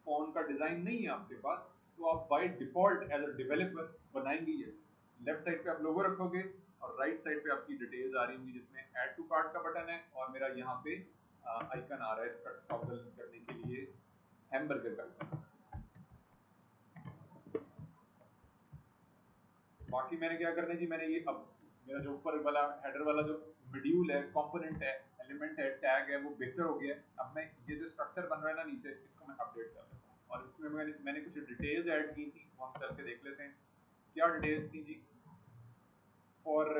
फोन का डिजाइन नहीं है आपके पास, तो आप by default as a developer बनाएंगे ये। लेफ्ट साइड पे आप लोगो रखोगे और राइट साइड पे आपकी डिटेल्स आ रही होंगी जिसमें ऐड टू कार्ट का बटन है और मेरा यहाँ पे आइकन आ रहा है इसका टॉगल करने के लिए, हैमबर्गर का। बाकी मैंने क्या करना है जी, मैंने ये अब मेरा जो ऊपर वाला हेडर वाला जो मॉड्यूल है, कंपोनेंट है, एलिमेंट है, टैग है, वो बेहतर हो गया है। अब मैं ये जो स्ट्रक्चर बन रहा है ना नीचे, इसको मैं अपडेट कर लेता हूँ और इसमें मैंने कुछ डिटेल्स ऐड की थी, वो हम चल के देख लेते हैं क्या डिटेल्स थी जी। For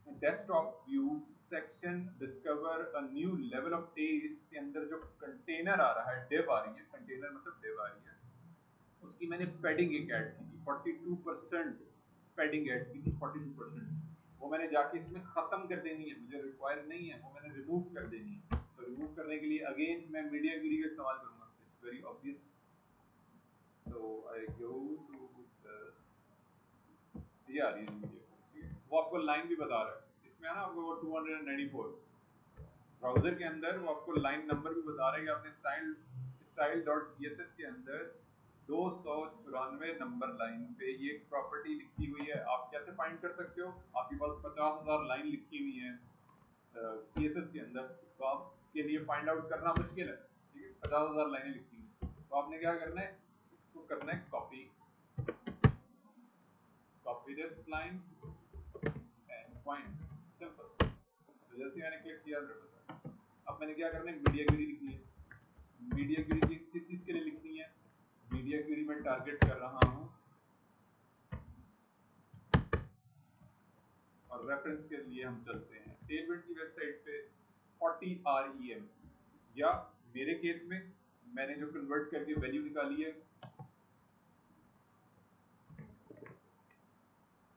desktop view section discover a new level of taste के अंदर जो कंटेनर आ रहा है, डिव आ रही है, कंटेनर मतलब डिव आ रही है, उसकी मैंने पैडिंग एक ऐड की थी 42% पैडिंग ऐड की थी 42%। वो मैंने जाके इसमें ख़त्म कर देनी है, मुझे रिक्वायर नहीं है, वो मैंने रिमूव कर देनी है। तो रिमूव करने के लिए अगेन मैं मीडिया क्वेरी का इस्तेमाल करूँगा। It's very obvious. So I go to ये आ रही है मीडिया क्वेरी, वो आपको लाइन भी बता रहा है इसमें है ना, आपको वो 294 ब्राउजर के अंदर वो आपको लाइन नंबर भी बता रहा है कि आपने style dot C S S के अंदर 294 नंबर लाइन पे ये एक प्रॉपर्टी लिखी हुई है। आप कैसे फाइंड कर सकते हो? आपके पास 50,000 लाइन लिखी हुई है सी एस एस के अंदर, तो आपके लिए फाइंड आउट करना मुश्किल है, ठीक है? 50,000 लाइनें लिखी हुई, तो आपने क्या करना है, इसको करना है copy, copy this line and find, simple. तो जैसे मैंने क्लिक किया, अब मैंने क्या करना है, मीडिया क्वेरी लिखनी है। मीडिया क्वेरी किस चीज के लिए लिखनी है? मीडिया क्वेरी में टारगेट कर रहा हूँ और रेफरेंस के लिए हम चलते हैं टेलविंड की वेबसाइट पे 40 REM, या मेरे केस में मैंने जो कन्वर्ट करके वैल्यू निकाली है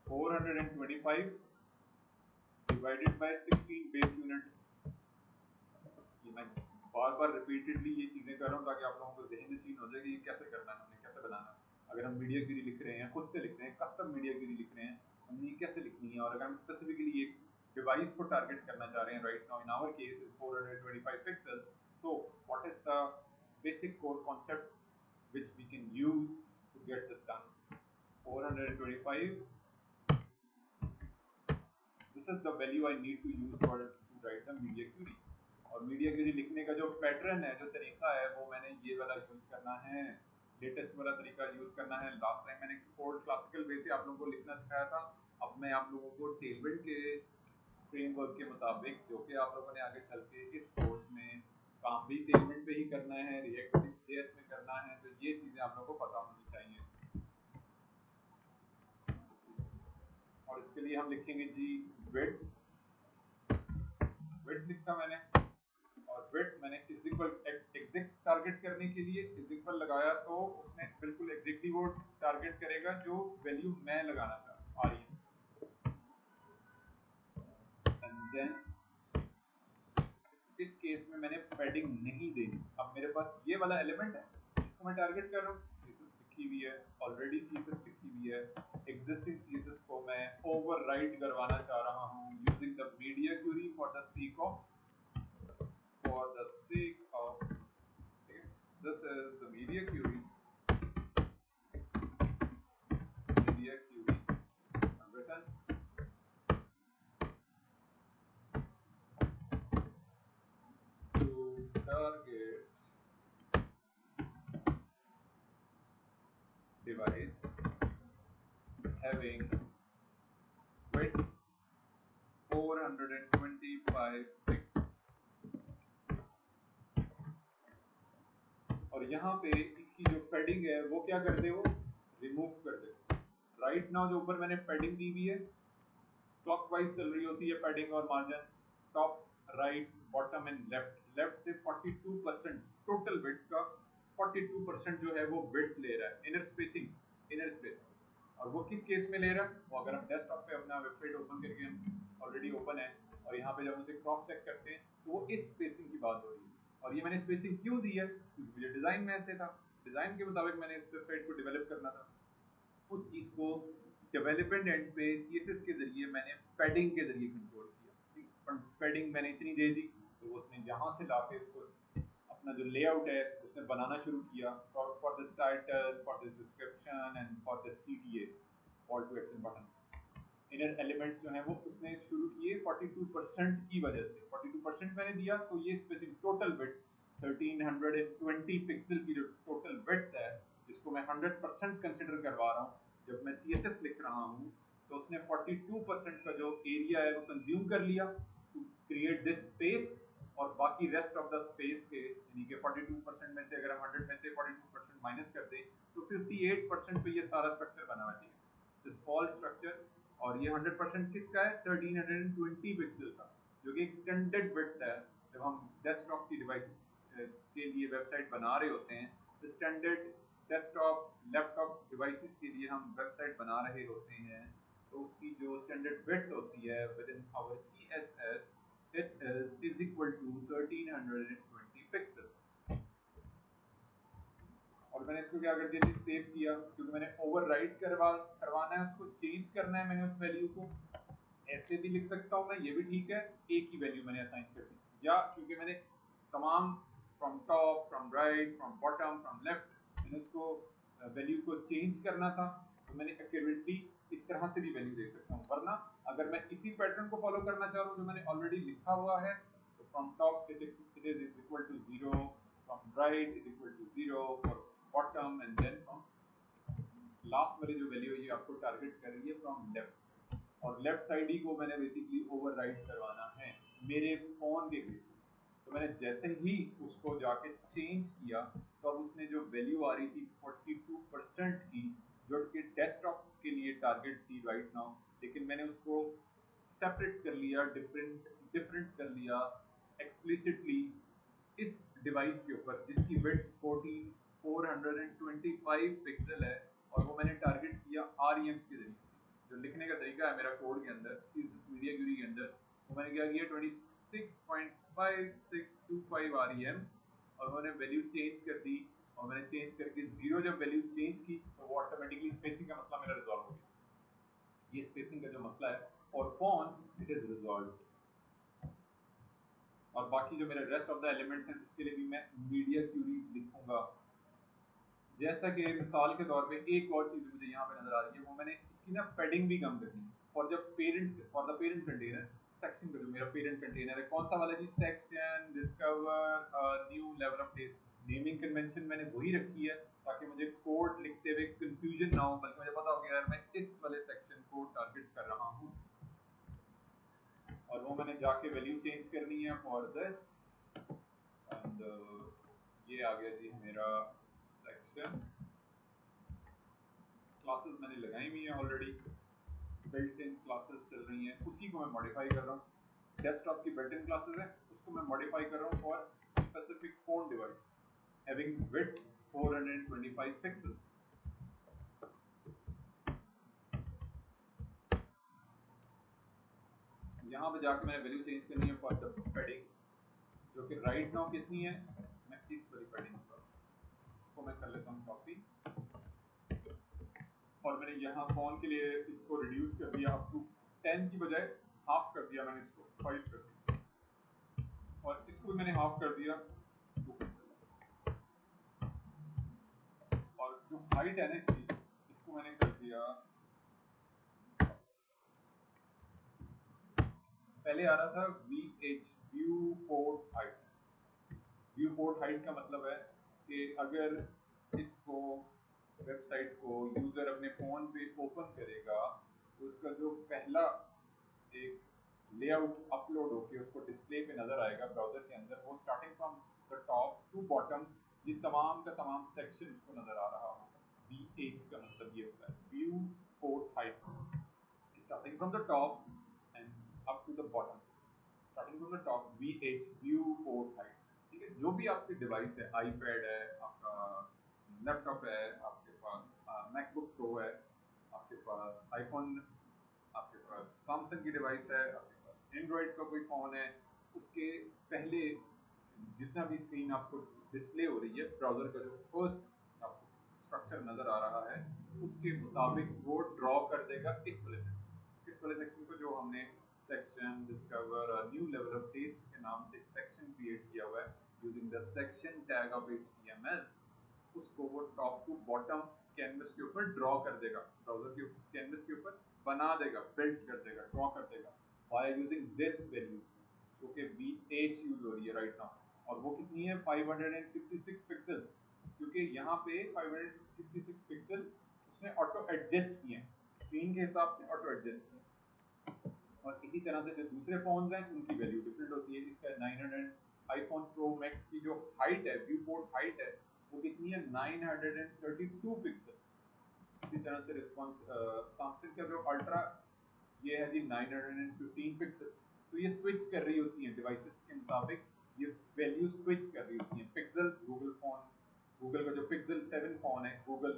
425 डिवाइडेड बाय 16 बेस यूनिट। ये मैं बार बार रिपीटेडली ये चीजें कर रहा हूँ ताकि आप लोगों को ज़हन नशीन हो जाए कि ये कैसे करना है, हमने कैसे बनाना है। अगर हम मीडिया क्वेरी लिख रहे हैं, खुद से लिख रहे हैं, कस्टम मीडिया क्वेरी लिख रहे हैं, हमने ये कैसे लिखनी है। और अगर हम स्पेसिफिकली एक डिवाइस को टारगेट करना चाह रहे हैं, right now in our case 425 pixel, so what is the basic core concept which we can use to get this done? 425, this is the value I need to use for to write the media query। और मीडिया क्वेरी लिखने का जो पैटर्न है, जो तरीका है, वो मैंने ये वाला यूज करना है, लेटेस्ट वाला तरीका यूज करना है। लास्ट टाइम मैंने ओल्ड क्लासिकल वे से आप लोगों को लिखना सिखाया था, अब मैं आप लोगों को टेलविंड के फ्रेमवर्क के मुताबिक, जो कि आप लोगों ने आगे चल के इस कोर्स में काम भी टेलविंड पे ही करना है, रिएक्ट जेएस में करना है, तो ये चीजें आप लोगों को पता होनी चाहिए। और इसके लिए हम लिखेंगे जी विड्थ, विड्थ लिखा मैंने, और विड्थ मैंने इज इक्वल एग्जैक्ट टारगेट करने के लिए इज इक्वल लगाया, तो उसने बिल्कुल एग्जैक्टली वो टारगेट करेगा जो वैल्यू मैं लगाना चाहता रही हूँ। एंड देन इस केस में मैंने पैडिंग नहीं देनी। अब मेरे पास ये वाला एलिमेंट है जिसको मैं टारगेट कर रहा हूँ, सीएसएस लिखी हुई है ऑलरेडी, सीएसएस लिखी हुई है, एग्जिस्टिंग सीएसएस को मैं ओवरराइट करवाना चाह रहा हूँ using the media query for the sake of this is the media query written to target device having width 425 pixels। और यहाँ पे इसकी जो पैडिंग है वो क्या कर दे, वो रिमूव कर दे। राइट नाउ जो ऊपर मैंने पैडिंग दी हुई है, क्लॉकवाइज चल रही होती है पैडिंग और margin, top, right, bottom and left. Left से 42% टोटल विड्थ का 42% जो है वो विड्थ ले रहा है, इनर स्पेसिंग। और वो किस केस में ले रहा है, वो अगर हम डेस्कटॉप पे अपना वेबसाइट ओपन करके, हम ऑलरेडी ओपन है, और यहाँ पे जब उसे क्रॉस चेक करते हैं तो वो इस स्पेसिंग की बात हो रही है। और ये मैंने स्पेसिंग क्यों दी है, क्योंकि मुझे डिजाइन में ऐसे था, डिजाइन के मुताबिक मैंने इस वेबसाइट को डेवलप करना था। उस चीज को डेवलपमेंट एंड पे सीएसएस के जरिए मैंने पैडिंग के जरिए कंट्रोल किया। पर पैडिंग मैंने इतनी दे दी तो उसने यहाँ से लाके उसको अपना जो लेआउट है उसने बनाना शुरू किया, for this title, for this description and for this CTA, call to action button. Inner elements जो हैं वो उसने शुरू किए 42% की वजह से। 42% मैंने दिया तो ये स्पेसिफिक टोटल विड्थ 1320 पिक्सल की जो टोटल विड्थ है, जिसको मैं 100% कंसिडर करवा रहा हूँ जब मैं सीएसएस लिख रहा हूँ, तो उसने 42% का जो एरिया है वो कंज्यूम कर लिया टू क्रिएट दिस स्पेस। और बाकी रेस्ट ऑफ द स्पेस के, यानी कि 42% में से अगर हम 100 में से 42% माइनस कर दें तो 58% पे ये सारा स्ट्रक्चर बना हुआ है, दिस ऑल स्ट्रक्चर। और ये 100% किसका है, 1320 पिक्सल का, जो कि एक्सटेंडेड विड्थ है। जब हम डेस्कटॉप की डिवाइस के लिए वेबसाइट बना रहे होते हैं, स्टैंडर्ड डेस्कटॉप लैपटॉप डिवाइसेस के लिए हम वेबसाइट बना रहे होते हैं, तो उसकी जो स्टैंडर्ड विड्थ होती है within our CSS it is equal to 1320 pixel. और मैंने इसको क्या कर दिया जी, सेव किया, क्योंकि मैंने ओवरराइट करवाना है, उसको चेंज करना है मैंने उस वैल्यू को। ऐसे भी लिख सकता हूँ मैं, ये भी ठीक है, एक ही वैल्यू मैंने असाइन कर दी, या क्योंकि मैंने तमाम from top, from right, from bottom, from left, मैंने उसको वैल्यू को चेंज करना था, तो मैंने एक्यूरेटली इस तरह से भी वैल्यू दे सकता हूँ। वरना अगर मैं इसी पैटर्न को फॉलो करना चाह रहा हूँ जो मैंने ऑलरेडी लिखा हुआ है, तो from top it is equal to 0, from right is equal to 0, for bottom, and then from last वाली जो वैल्यू है ये आपको टारगेट कर रही है फ्रॉम लेफ्ट, और लेफ्ट साइड ही को मैंने बेसिकली ओवरराइड करवाना है मेरे फोन के बेस। तो मैंने जैसे ही उसको जाके चेंज किया, तो अब उसने जो वैल्यू आ रही थी 42% की, जो कि डेस्कटॉप के लिए टारगेट थी राइट नाउ, लेकिन मैंने उसको सेपरेट कर लिया, डिफरेंट डिफरेंट कर लिया एक्सप्लिसिटली इस डिवाइस के ऊपर, जिसकी विड्थ 425 पिक्सल है, और वो मैंने टारगेट किया REMs के जरिए। जो लिखने का तरीका है मेरा कोड के अंदर, मीडिया क्यूरी के अंदर, वो मैंने क्या किया 26.5625 REM, और मैंने वैल्यू चेंज कर दी, और मैंने चेंज करके 0 जब वैल्यू चेंज की, तो वो ऑटोमेटिकली स्पेसिंग का मसला मेरा रिजॉल्व हो गया। ये स्पेसिंग का जो मसला है और फोन इट इज रिजॉल्व। और बाकी जो मेरे रेस्ट ऑफ द एलिमेंट्स हैं उसके लिए भी मैं मीडिया क्यूरी लिखूंगा। जैसा कि मिसाल के तौर पे एक और चीज मुझे यहाँ पे नजर आ रही है, वो मैंने इसकी ना पैडिंग भी कम करनी है फॉर जब parent, for the parent container section का, जो मेरा पेरेंट कंटेनर है कौन सा वाला जी, section discover new level of taste. Naming convention मैंने वही रखी है ताकि मुझे कोड लिखते हुए कंफ्यूजन ना हो, बल्कि मुझे पता हो कि यार मैं इस वाले सेक्शन को टारगेट कर रहा हूँ। और वो मैंने जाके वैल्यू चेंज करनी है फॉर दिस, एंड ये आ गया जी मेरा सेक्शन। क्लासेस मैंने लगाई हुई है ऑलरेडी, बिल्ट इन क्लासेस चल रही हैं, उसी को मैं मॉडिफाई कर रहा हूँ। डेस्कटॉप की बिल्ट इन क्लासेस है, उसको मैं मॉडिफाई कर रहा हूँ for specific phone device having width 425 pixel. यहाँ पे जाके मैंने वैल्यू चेंज करनी है फॉर द पैडिंग, जो कि राइट नाउ कितनी है, मैं इस वाली पैडिंग पर इसको मैं कर लेता हूँ कॉपी, और मैंने यहाँ फोन के लिए इसको रिड्यूस कर दिया अप टू 10 की बजाय हाफ कर दिया, मैंने इसको 5 कर दिया, और इसको मैंने हाफ कर दिया 2 कर दिया। और जो हाइट है ना इसको मैंने कर दिया, पहले आ रहा था VH view port height. View port height का मतलब है कि अगर इसको वेबसाइट को यूजर अपने फोन पे ओपन करेगा, तो उसका जो पहला एक लेआउट अपलोड होके उसको डिस्प्ले पे नजर आएगा ब्राउजर के अंदर, वो starting from the top to bottom, ये तमाम का तमाम सेक्शन उसको नजर आ रहा होगा। VH का मतलब ये होता है view port height, starting from the top and up to the bottom, starting from the top VH view port height. ठीक है, जो भी आपकी डिवाइस है, आईपैड है आपका, लैपटॉप है आपके पास, मैकबुक प्रो है आपके पास, आईफोन आपके पास, सैमसंग की डिवाइस है आपके पास, एंड्रॉइड का कोई फोन है, उसके पहले जितना भी स्क्रीन आपको डिस्प्ले हो रही है, ब्राउजर का जो फर्स्ट आपको स्ट्रक्चर नजर आ रहा है, उसके मुताबिक वो ड्रॉ कर देगा इस वाले सेक्शन को, जो हमने section discover new level of taste के नाम से एक सेक्शन क्रिएट किया हुआ है using the section tag of HTML। उसको वो टॉप टू बॉटम कैनवस के ऊपर ड्रॉ कर देगा, ब्राउजर के कैनवस के ऊपर बना देगा, बिल्ड कर देगा, ड्रॉ कर देगा बाय यूजिंग दिस वैल्यू, जो कि VH यूज हो रही है राइट नाउ। और वो कितनी है 566 पिक्सल, क्योंकि यहाँ पे 566 पिक्सल उसने ऑटो एडजस्ट किए हैं, स्क्रीन के हिसाब से ऑटो एडजस्ट किए। और इसी तरह से जो दूसरे फोन हैं उनकी वैल्यू डिफरेंट होती है। इसका 900 आईफोन प्रो मैक्स की जो हाइट है, व्यू पोर्ट हाइट है, वो कितनी है 932 पिक्सल। इसी तरह से रिस्पॉन्स सैमसंग का जो अल्ट्रा, ये है जी 915 पिक्सल। तो ये स्विच कर रही होती हैं डिवाइसेस के मुताबिक, ये वैल्यू स्विच कर रही होती हैं। पिक्सल गूगल फोन, गूगल का जो पिक्सल 7 फोन है, गूगल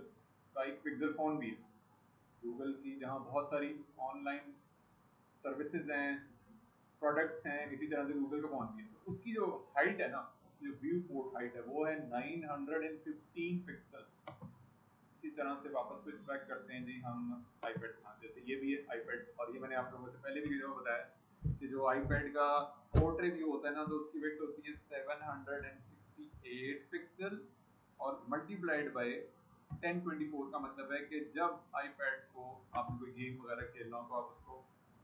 का एक पिक्सल फोन भी है, गूगल की जहाँ बहुत सारी ऑनलाइन सर्विसेज हैं, प्रोडक्ट्स हैं, इसी तरह से गूगल का फ़ोन भी है। तो उसकी जो हाइट है ना, उसकी जो व्यू पोर्ट हाइट है वो है 915 पिक्सल। इसी तरह से वापस स्विच बैक करते हैं जी हम आईपैड। हाँ, जैसे ये भी है आईपैड, और ये मैंने आप लोगों से पहले भी वीडियो में बताया कि जो आईपैड का पोर्ट्रेट व्यू होता है ना, तो उसकी विड्थ होती है 768 पिक्सल, और मल्टीप्लाइड बाय 1024 का मतलब है कि जब आईपैड को आपने कोई गेम वगैरह खेलना हो तो आप उसको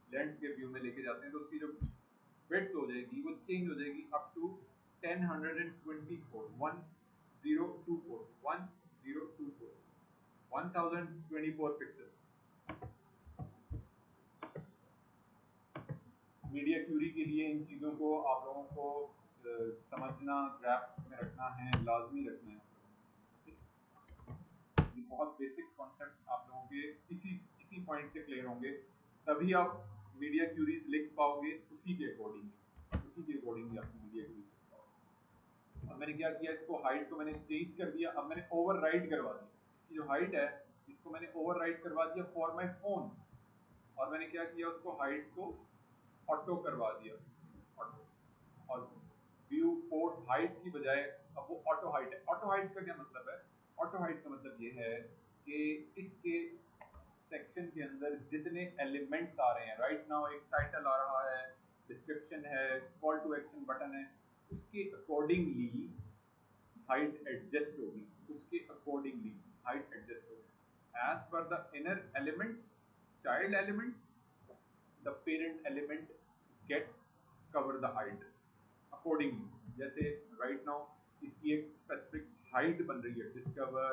लैंडस्केप व्यू में लेके जाते हैं तो उसकी जो विड्थ हो जाएगी वो चेंज हो जाएगी up to 1024 1024 pixel. Media query के लिए इन चीज़ों को आप लोगों को समझना, ग्राफ में रखना है, लाजमी रखना है। ये बहुत बेसिक कॉन्सेप्ट आप लोगों के इसी इसी पॉइंट से क्लियर होंगे, तभी आप मीडिया क्यूरीज लिख पाओगे उसी के अकॉर्डिंग, उसी के अकॉर्डिंग आप मीडिया क्यूरीज लिख पाओगे। अब मैंने क्या किया, इसको हाइट को मैंने चेंज कर दिया, अब मैंने ओवरराइड करवा दिया इसकी जो हाइट है, इसको मैंने ओवरराइड करवा दिया फॉर माई फोन। और मैंने क्या किया, उसको हाइट को ऑटो करवा दिया, ऑटो। और व्यू पोर्ट हाइट की बजाय अब वो ऑटो हाइट है। ऑटो हाइट का क्या मतलब है? ऑटो हाइट का मतलब ये है कि इसके सेक्शन के अंदर जितने एलिमेंट्स आ रहे हैं, राइट नाउ एक टाइटल आ रहा है, डिस्क्रिप्शन है, कॉल टू एक्शन बटन है, उसके अकॉर्डिंगली हाइट एडजस्ट होगी, उसके अकॉर्डिंगली हाइट एडजस्ट होगी as per the inner element, child element, the parent element get cover the height accordingly. जैसे राइट नाउ इसकी एक स्पेसिफिक हाइट बन रही है, discover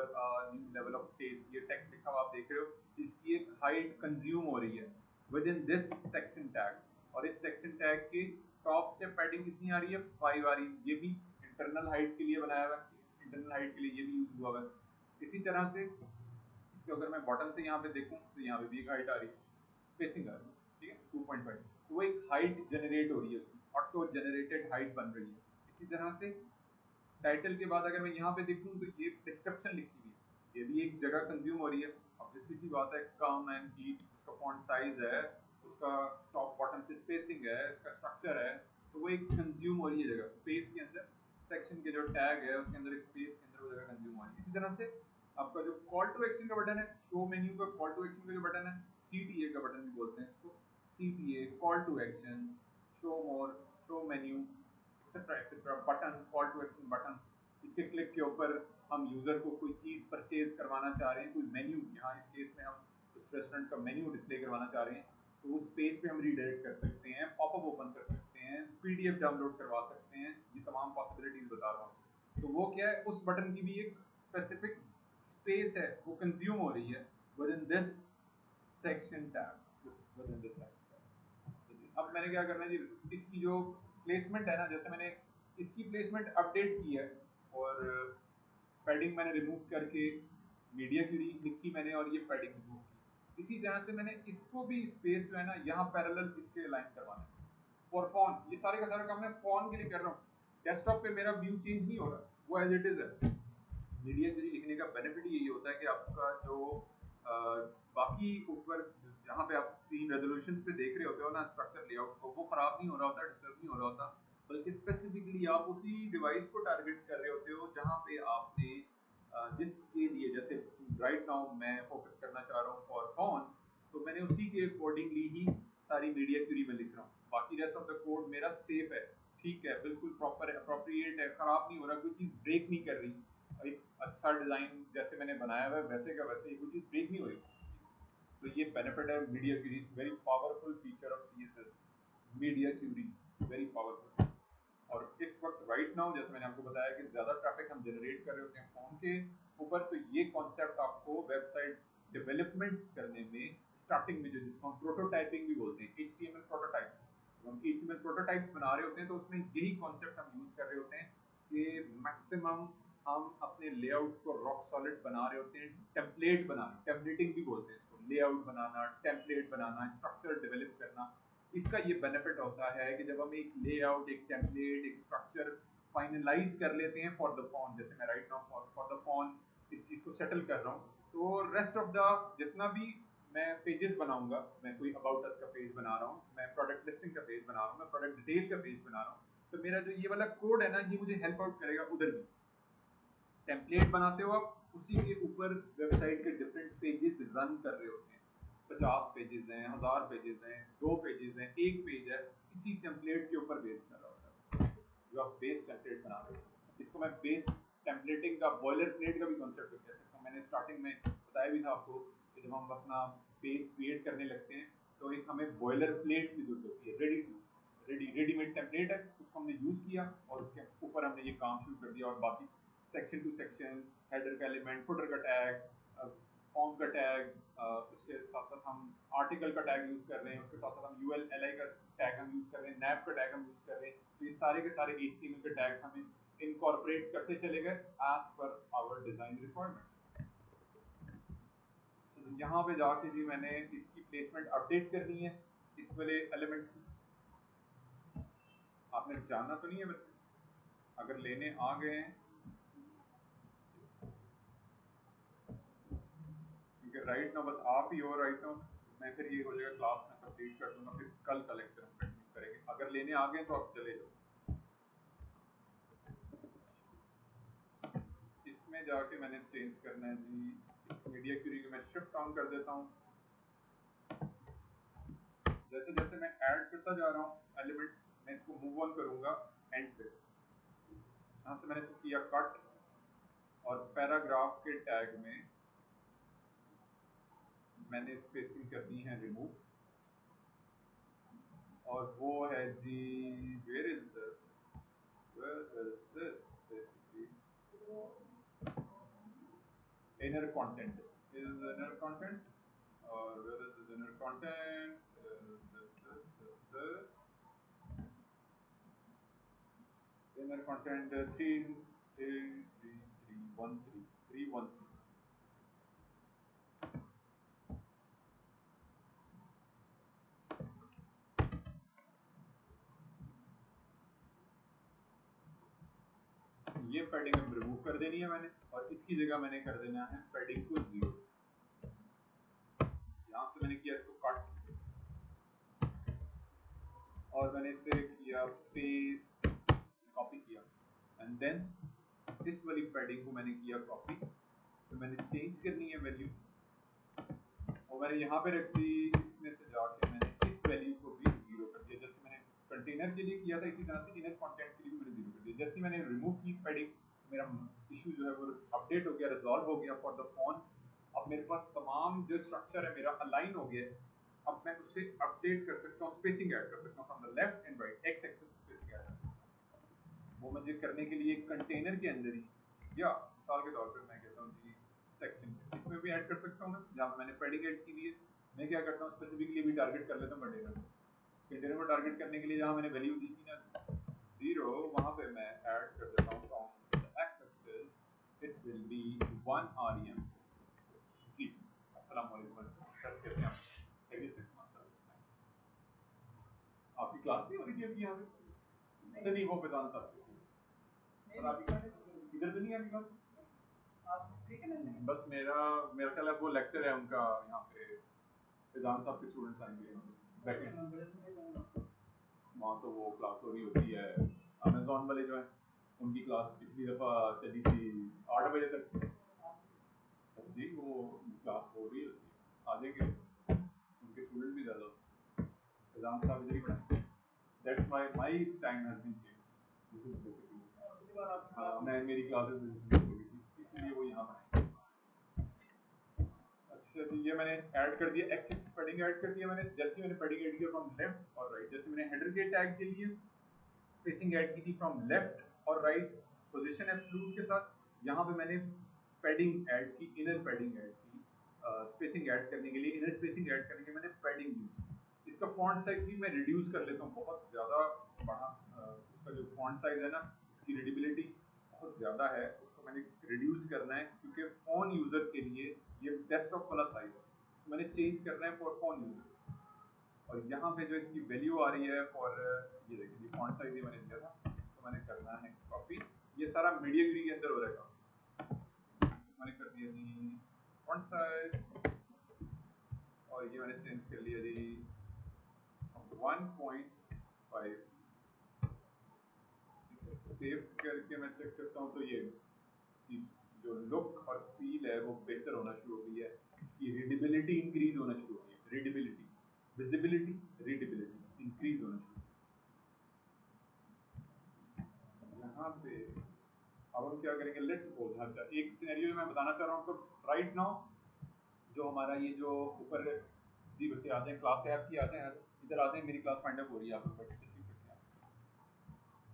new level of taste, ये टेक्स्ट लिखा हुआ आप देख रहे हो, इसकी एक हाइट कंज्यूम हो रही है with in this section tag. और इस सेक्शन टैग के टॉप से पैडिंग कितनी आ रही है? 5 आ रही है। ये भी इंटरनल हाइट के लिए बनाया हुआ है, इंटरनल हाइट के लिए ये भी यूज हुआ है। इसी तरह से इसको अगर मैं बॉटम से यहाँ पे देखूँ तो यहाँ पे भी एक हाइट आ रही है, स्पेसिंग आ रही है, ठीक है, 2.5। तो वो एक हाइट जनरेट हो रही है, उसकी ऑटो जनरेटेड हाइट बन रही है। इसी तरह से टाइटल के बाद अगर मैं यहाँ पे देखूँ तो ये डिस्क्रिप्शन लिखी हुई है, ये भी एक जगह कंज्यूम हो रही है। अब जिसकी सी बात है, कम एंड हीट, उसका फॉन्ट साइज है, उसका टॉप बॉटम से स्पेसिंग है, इसका स्ट्रक्चर है, तो वो एक कंज्यूम हो रही है जगह स्पेस के अंदर। सेक्शन के जो टैग है उसके अंदर स्पेस के अंदर वो जगह कंज्यूम हो रही है। इसी तरह से आपका जो कॉल टू एक्शन का बटन है, शो मेन्यू का कॉल टू एक्शन का जो बटन है, CTA का बटन भी बोलते हैं इसको, CTA call to action, show more, show menu, etcetera etcetera button, call to action button. इसके क्लिक के ऊपर हम यूजर को कोई चीज परचेज करवाना चाह रहे हैं, कोई मेन्यू, यहाँ इस केस में हम उस रेस्टोरेंट का मेन्यू डिस्प्ले करवाना चाह रहे हैं, तो उस पेज पे हम रीडायरेक्ट कर सकते हैं, पॉपअप ओपन कर सकते हैं, PDF डाउनलोड करवा सकते हैं, ये तमाम पॉसिबिलिटीज बता रहा हूँ। तो वो क्या है, उस बटन की भी एक स्पेसिफिक स्पेस है, वो कंज्यूम हो रही है with in this section tab, with in this section. अब मैंने क्या करना है जी, इसकी जो प्लेसमेंट है ना, जैसे मैंने इसकी प्लेसमेंट अपडेट की है और पैडिंग मैंने रिमूव करके मीडिया की लिखी मैंने, और ये पैडिंग रिमूव की। इसी तरह से मैंने इसको भी स्पेस जो है ना यहाँ पैरेलल इसके लाइन करवाना है फॉर फोन। ये सारे का सारा काम मैं फोन के लिए कर रहा हूँ, डेस्कटॉप पे मेरा व्यू चेंज नहीं हो रहा, वो एज इट इज है। मीडिया क्यूरी लिखने का बेनिफिट यही होता है कि आपका जो अ, बाकी ऊपर जहाँ पे आप स्क्रीन रेजोल्यूशन पे देख रहे होते हो ना स्ट्रक्चर लेआउट को, वो खराब नहीं हो रहा होता, डिस्टर्ब नहीं हो रहा होता, बल्कि स्पेसिफिकली आप उसी डिवाइस को टारगेट कर रहे होते हो जहाँ पे आपने जिसके लिए, जैसे राइट नाउ मैं फोकस करना चाह रहा हूँ फॉर फोन, तो मैंने उसी के अकॉर्डिंगली ही सारी मीडिया क्यूरी में लिख रहा हूँ। बाकी रेस्ट ऑफ द कोड मेरा सेफ है, ठीक है, बिल्कुल प्रॉपर है, अप्रोप्रिएट है, खराब नहीं हो रहा, कोई चीज़ ब्रेक नहीं कर रही, एक अच्छा डिजाइन जैसे मैंने बनाया हुआ है वैसे का वैसे ही, कोई चीज ब्रेक नहीं हो रही। तो ये बेनिफिट है media queries, very powerful feature of CSS, media queries very powerful. और इस वक्त राइट नाउ जैसे मैंने आपको बताया कि ज्यादा ट्रैफिक हम जनरेट कर रहे होते हैं फोन के ऊपर, तो ये कॉन्सेप्ट आपको वेबसाइट डेवलपमेंट करने में स्टार्टिंग में, जो जिसको हम प्रोटोटाइपिंग भी बोलते हैं, HTML प्रोटोटाइप्स, जब हम HTML प्रोटोटाइप्स बना रहे होते हैं तो उसमें यही कॉन्सेप्ट हम यूज कर रहे होते हैं कि मैक्सिमम हम अपने लेआउट को रॉक सॉलिड बना रहे होते हैं, टेम्पलेट बनाना, टेम्पलेटिंग भी बोलते हैं इसको, लेआउट बनाना, टेम्पलेट बनाना, स्ट्रक्चर डेवलप करना। इसका ये बेनिफिट होता है कि जब हम एक लेआउट, एक टेम्पलेट, एक स्ट्रक्चर फाइनलाइज कर लेते हैं फॉर द फोन, जैसे मैं right now for the phone इस चीज को सेटल कर रहा हूँ, तो रेस्ट ऑफ द जितना भी मैं पेजेस बनाऊंगा, मैं कोई अबाउट अस का पेज बना रहा हूँ, मैं प्रोडक्ट लिस्टिंग का पेज बना रहा हूँ, मैं प्रोडक्ट डिटेल का पेज बना रहा हूँ, तो मेरा जो ये वाला कोड है ना, ये मुझे हेल्प आउट करेगा उधर भी। टेम्पलेट बनाते हो आप, उसी के ऊपर वेबसाइट के डिफरेंट पेजेस रन कर रहे होते हैं। 50 पेजेस हैं, 1000 पेजेस हैं, 2 पेजेस हैं, एक पेज है, इसी टेम्पलेट के ऊपर बेस कर रहा होता है जो आप बेस टेम्पलेट बना रहे हो। इसको मैं बेस टेम्पलेटिंग का, बॉयलर प्लेट का भी कॉन्सेप्ट कह सकता हूँ। मैंने स्टार्टिंग में बताया भी था आपको कि जब हम अपना पेज क्रिएट करने लगते हैं तो एक हमें बॉयलर प्लेट की जरूरत होती है। रेडीमेड टेम्पलेट है, उसको हमने यूज किया और उसके ऊपर हमने ये काम शुरू कर दिया, और बाकी सेक्शन टू सेक्शन, हेडर का एलिमेंट, फुटर का टैग, फॉर्म का टैग, उसके साथ साथ हम आर्टिकल का टैग यूज कर रहे हैं, उसके साथ साथ हम यूएल एलआई का टैग हम यूज कर रहे हैं, नैप का टैग हम यूज कर रहे हैं। तो ये सारे के सारे एचटीएमएल के टैग हमें इनकॉर्पोरेट करते चले गए as per hour design requirement. तो यहाँ पे जाके जी मैंने इसकी प्लेसमेंट अपडेट करनी है, इस वाले एलिमेंट की। आपने जानना तो नहीं है बच्चे, अगर लेने आ गए हैं, क्योंकि राइट नाउ बस आप ही हो राइट नाउ, मैं फिर ये हो जाएगा क्लास में कंप्लीट कर दूंगा, फिर कल कलेक्टर हम कंटिन्यू करेंगे। अगर लेने आ गए तो आप चले जाओ। इसमें जाके मैंने चेंज करना है जी, मीडिया क्यूरी को मैं शिफ्ट ऑन कर देता हूँ। जैसे जैसे मैं ऐड करता जा रहा हूँ एलिमेंट, मैं इसको मूव ऑन करूंगा एंड पे। यहाँ से मैंने इसको किया कट, और पैराग्राफ के टैग में मैंने स्पेसिंग करनी है रिमूव, और वो है जी, where is this, where is this, basically inner content is inner content, or where is this inner content, this inner content 313 ये पैडिंग अब रिमूव कर देनी है मैंने, और इसकी जगह मैंने कर देना है पैडिंग को 0। यहाँ से मैंने किया इसको कट, और मैंने इसे किया पेस्ट, कॉपी किया, एंड देन इस वाली पैडिंग को मैंने किया कॉपी। तो मैंने चेंज करनी है वैल्यू, और मैंने यहाँ पे रख दी, इसमें से जाके मैंने इस वैल्यू को भी 0 कर दिया, जैसे मैंने कंटेनर के लिए किया था, इसी तरह से इनर कंटेंट के लिए भी मैंने 0 कर दिया। जैसे मैंने रिमूव की पैडिंग, मेरा इशू जो है वो अपडेट हो गया, रिजॉल्व हो गया फॉर द फोन। अब मेरे पास तमाम जो स्ट्रक्चर है मेरा अलाइन हो गया। अब मैं उससे अपडेट कर सकता हूँ, स्पेसिंग ऐड कर सकता हूँ from the left and right, x axis spacing add कर सकता हूँ। वो मुझे करने के लिए कंटेनर के अंदर ही, या मिसाल के तौर पर मैं कहता हूँ जी सेक्शन, इसमें भी ऐड कर सकता हूँ मैं, जहाँ पे मैंने पैडिंग ऐड की हुई है। मैं क्या करता हूँ, स्पेसिफिकली भी टारगेट कर लेता हूँ कंटेनर को। कंटेनर को टारगेट करने के लिए जहाँ मैंने वैल्यू दी थी ना 0, वहाँ पे मैं ऐड कर देता हूँ from the x axis it will be 1 rem। जी अस्सलाम वालेकुम सर, कैसे हैं आप? खैरियत से? आपकी क्लास नहीं हो रही थी अभी यहाँ पे? नहीं, वो फैजान साहब की। और आपकी क्लास इधर तो नहीं है आपकी क्लास? ठीक है ना? बस मेरा मेरा ख्याल है वो लेक्चर है उनका यहाँ पे, फैजान साहब के स्टूडेंट्स आएंगे बैकेंड, वहाँ तो वो क्लास हो रही होती है। अमेजोन वाले जो है उनकी क्लास पिछली दफ़ा चली थी 8 बजे तक जी, वो क्लास हो रही होती है, आ जाएंगे उनके स्टूडेंट भी ज़्यादा, फैजान साहब इधर ही पढ़ाएंगे। That's my time has been changed. मैं मेरी क्लासेस इसलिए वो यहाँ पढ़ाएंगे। अच्छा जी, ये मैंने ऐड कर दिया, एक्सिस पैडिंग ऐड कर दिया मैंने। जैसे मैंने पैडिंग ऐड किया फ्रॉम लेफ्ट और राइट, जैसे मैंने हेडर के टैग के लिए स्पेसिंग ऐड की थी फ्रॉम लेफ्ट और राइट, पोजीशन एब्सोल्यूट के साथ, यहाँ पे मैंने पैडिंग ऐड की, इनर पैडिंग ऐड की, स्पेसिंग ऐड करने के लिए, इनर स्पेसिंग ऐड करने के लिए मैंने पैडिंग यूज की। इसका फॉन्ट साइज भी मैं रिड्यूस कर लेता हूँ, बहुत ज़्यादा बड़ा उसका जो फॉन्ट साइज है ना, उसकी रीडेबिलिटी बहुत ज़्यादा है, उसको मैंने रिड्यूस करना है, क्योंकि फोन यूज़र के लिए ये डेस्कटॉप वाला साइज है, तो मैंने चेंज करना है फॉर फोन यूज़र। और यहाँ पे जो इसकी वैल्यू आ रही है फॉर, ये देखिए फॉन्ट साइज ये मैंने दिया था, तो मैंने करना है कॉपी। ये सारा मीडिया क्यूरी के अंदर हो रहेगा। मैंने कर दिया जी फॉन्ट साइज, और ये मैंने चेंज कर लिया जी 1.5। सेव करके मैं चेक करता हूँ तो ये जो लुक और फील है वो बेहतर होना शुरू हो गई है, इसकी रीडेबिलिटी इंक्रीज होना शुरू हो गई है, रीडेबिलिटी, विजिबिलिटी, रीडेबिलिटी इंक्रीज होना शुरू हो गई। यहाँ पे अब हम क्या करेंगे, लेट्स सपोज, अच्छा एक सिनेरियो मैं बताना चाह रहा हूँ। तो राइट नाउ जो हमारा ये जो ऊपर जी बच्चे आ जाए, क्लास है आपकी, आ जाए इधर आ जाए, मेरी क्लास फाइंड अप हो रही है, आप लोग बैठे तशरीफ रखें।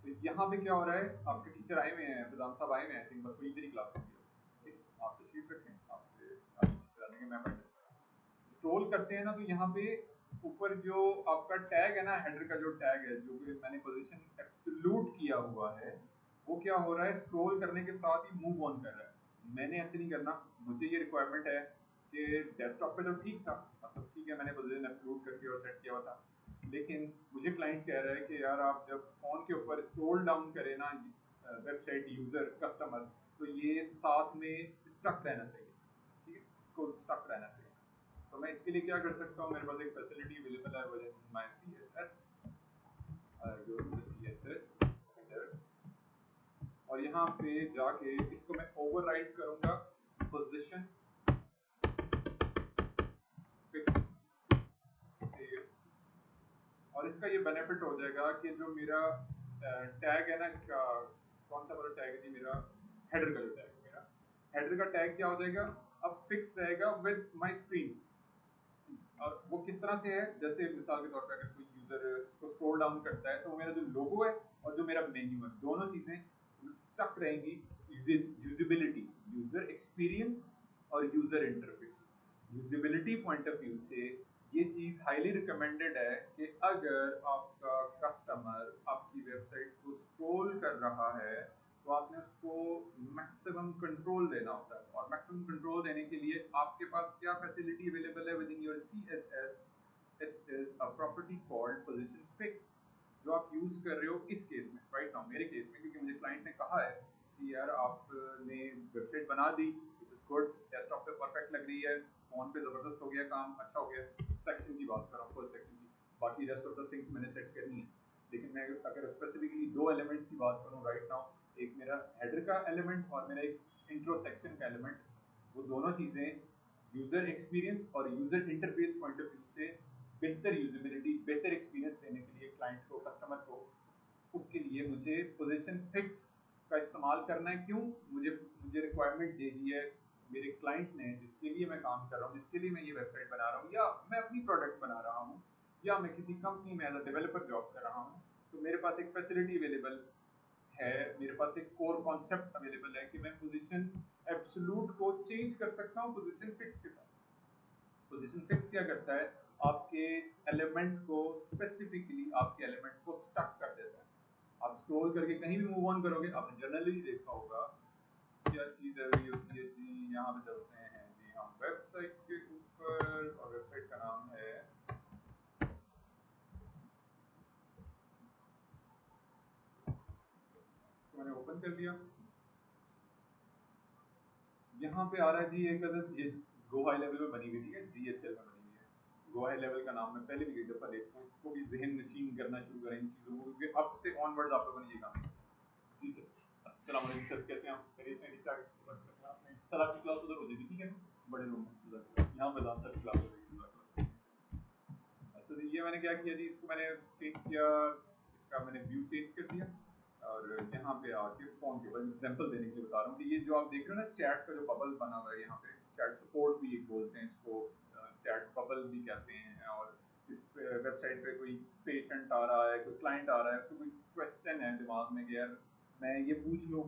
तो यहाँ पे क्या हो रहा है, आपके टीचर आए हुए हैं, प्रधान साहब आए हुए हैं, बस कोई इधर ही क्लास होगी, ठीक, आप तशरीफ रखें, आपसे टीचर आ जाएंगे, मैं फाइंड अप स्क्रॉल करते हैं ना, तो यहाँ पे ऊपर जो आपका टैग है ना, हेडर का जो टैग है, जो कि मैंने पोजीशन एब्सोल्यूट किया हुआ है, वो क्या हो रहा है, स्क्रॉल करने के साथ ही मूव ऑन कर रहा है। मैंने ऐसे नहीं करना, मुझे ये रिक्वायरमेंट है कि डेस्कटॉप पे तो ठीक था, मतलब ठीक है, मैंने पोजीशन एब्सोल्यूट करके और सेट किया हुआ था, लेकिन मुझे क्लाइंट कह रहा है कि यार आप जब फोन के ऊपर स्क्रॉल डाउन करें ना, वेबसाइट यूजर कस्टमर, तो ये साथ में स्टक रहना चाहिए, ठीक है, इसको स्टक रहना चाहिए। तो मैं इसके लिए क्या कर सकता हूँ, मेरे पास एक फैसिलिटी अवेलेबल है विद माय CSS, और यहाँ पे जाके इसको मैं ओवरराइड करूंगा पोजीशन फिक्स सेव, और इसका ये बेनिफिट हो जाएगा कि जो मेरा टैग है ना, इसका कौन सा वाला टैग है जी, मेरा हेडर का जो टैग है, मेरा हेडर का टैग क्या हो जाएगा, अब फिक्स रहेगा विद माय स्क्रीन। और वो किस तरह से है, जैसे मिसाल के तौर पे अगर कोई यूजर इसको स्क्रॉल डाउन करता है, तो मेरा जो लोगो है और जो मेरा मेन्यू है, दोनों चीजें स्टक रहेंगी। यूजिबिलिटी, यूजर एक्सपीरियंस और user interface, usability point of view से ये चीज हाईली रिकमेंडेड है कि अगर आपका कस्टमर आपकी वेबसाइट को स्क्रॉल कर रहा है, तो आपने उसको मैक्सिमम कंट्रोल देना होता है, और मैक्सिमम कंट्रोल देने के लिए आपके पास क्या फैसिलिटी अवेलेबल है with in your CSS, it is a property called position fix, जो आप यूज कर रहे हो इस केस में, राइट नाउ मेरे केस में, क्योंकि मुझे क्लाइंट ने कहा है कि यार आपने वेबसाइट बना दी, इट इज गुड, डेस्कटॉप पे परफेक्ट लग रही है, फोन पे जबरदस्त हो गया काम, अच्छा हो गया, सेक्शन की बात कर रहा हूँ, फर्स्ट सेक्शन की, बाकी रेस्ट ऑफ द थिंग्स मैंने सेट करनी है। लेकिन मैं अगर स्पेसिफिकली दो एलिमेंट्स की बात करूँ राइट नाउ, एक मेरा हेडर का एलिमेंट और मेरा एक इंट्रो सेक्शन का एलिमेंट, वो दोनों चीजें यूजर एक्सपीरियंस और user interface point of view से बेहतर यूजिबिलिटी, बेहतर एक्सपीरियंस देने के लिए क्लाइंट को, कस्टमर को, उसके लिए मुझे पोजीशन फिक्स का इस्तेमाल करना है। क्यों, मुझे मुझे रिक्वायरमेंट दे दी है मेरे क्लाइंट ने, जिसके लिए मैं काम कर रहा हूँ, जिसके लिए मैं ये वेबसाइट बना रहा हूँ, या मैं अपनी प्रोडक्ट बना रहा हूँ, या मैं किसी कंपनी में एज अ डेवलपर जॉब कर रहा हूँ, तो मेरे पास एक फैसिलिटी अवेलेबल है, मेरे पास एक कोर कॉन्सेप्ट अवेलेबल है कि मैं पोजीशन एब्सोल्यूट को चेंज कर सकता हूँ पोजीशन फिक्स के साथ। पोजीशन फिक्स क्या करता है, आपके एलिमेंट को, स्पेसिफिकली आपके एलिमेंट को स्टक कर देता है। आप स्क्रॉल करके कहीं भी मूव ऑन करोगे, आपने जनरली देखा होगा क्या चीज है होती है जी, यहाँ पे चलते हैं जी हम वेबसाइट के ऊपर, और वेबसाइट का नाम है, इसको मैंने ओपन कर लिया, यहाँ पे आ रहा है जी एक अदद, ये गो हाई लेवल में बनी हुई, ठीक है, GHL में बनी हुई है, गो हाई लेवल का नाम मैं पहले भी एक दफा देखता हूँ, इसको भी जहन नशीन करना शुरू करें इन चीजों को, क्योंकि अब से ऑनवर्ड्स आप लोगों ने ये काम, जी सर, अस्सलाम वालेकुम सर, कैसे हैं आप, खैरियत से, ठीक ठाक सर, आपकी क्लास उधर हो जाएगी, ठीक है, बड़े रूम में, यहाँ पे सर की क्लास हो जाएगी। अच्छा जी, ये मैंने क्या किया जी, इसको मैंने चेंज किया, इसका मैंने व्यू चेंज कर दिया, और यहाँ पे आके फोन के ऊपर एग्जांपल देने के लिए बता रहा हूँ कि ये जो आप देख रहे हो ना, चैट का जो बबल बना हुआ है यहाँ पे, चैट सपोर्ट भी एक बोलते हैं इसको, चैट बबल भी कहते हैं, और इस वेबसाइट पे कोई पेशेंट आ रहा है, कोई क्लाइंट आ रहा है, तो कोई क्वेश्चन है दिमाग में कि यार मैं ये पूछ लूँ,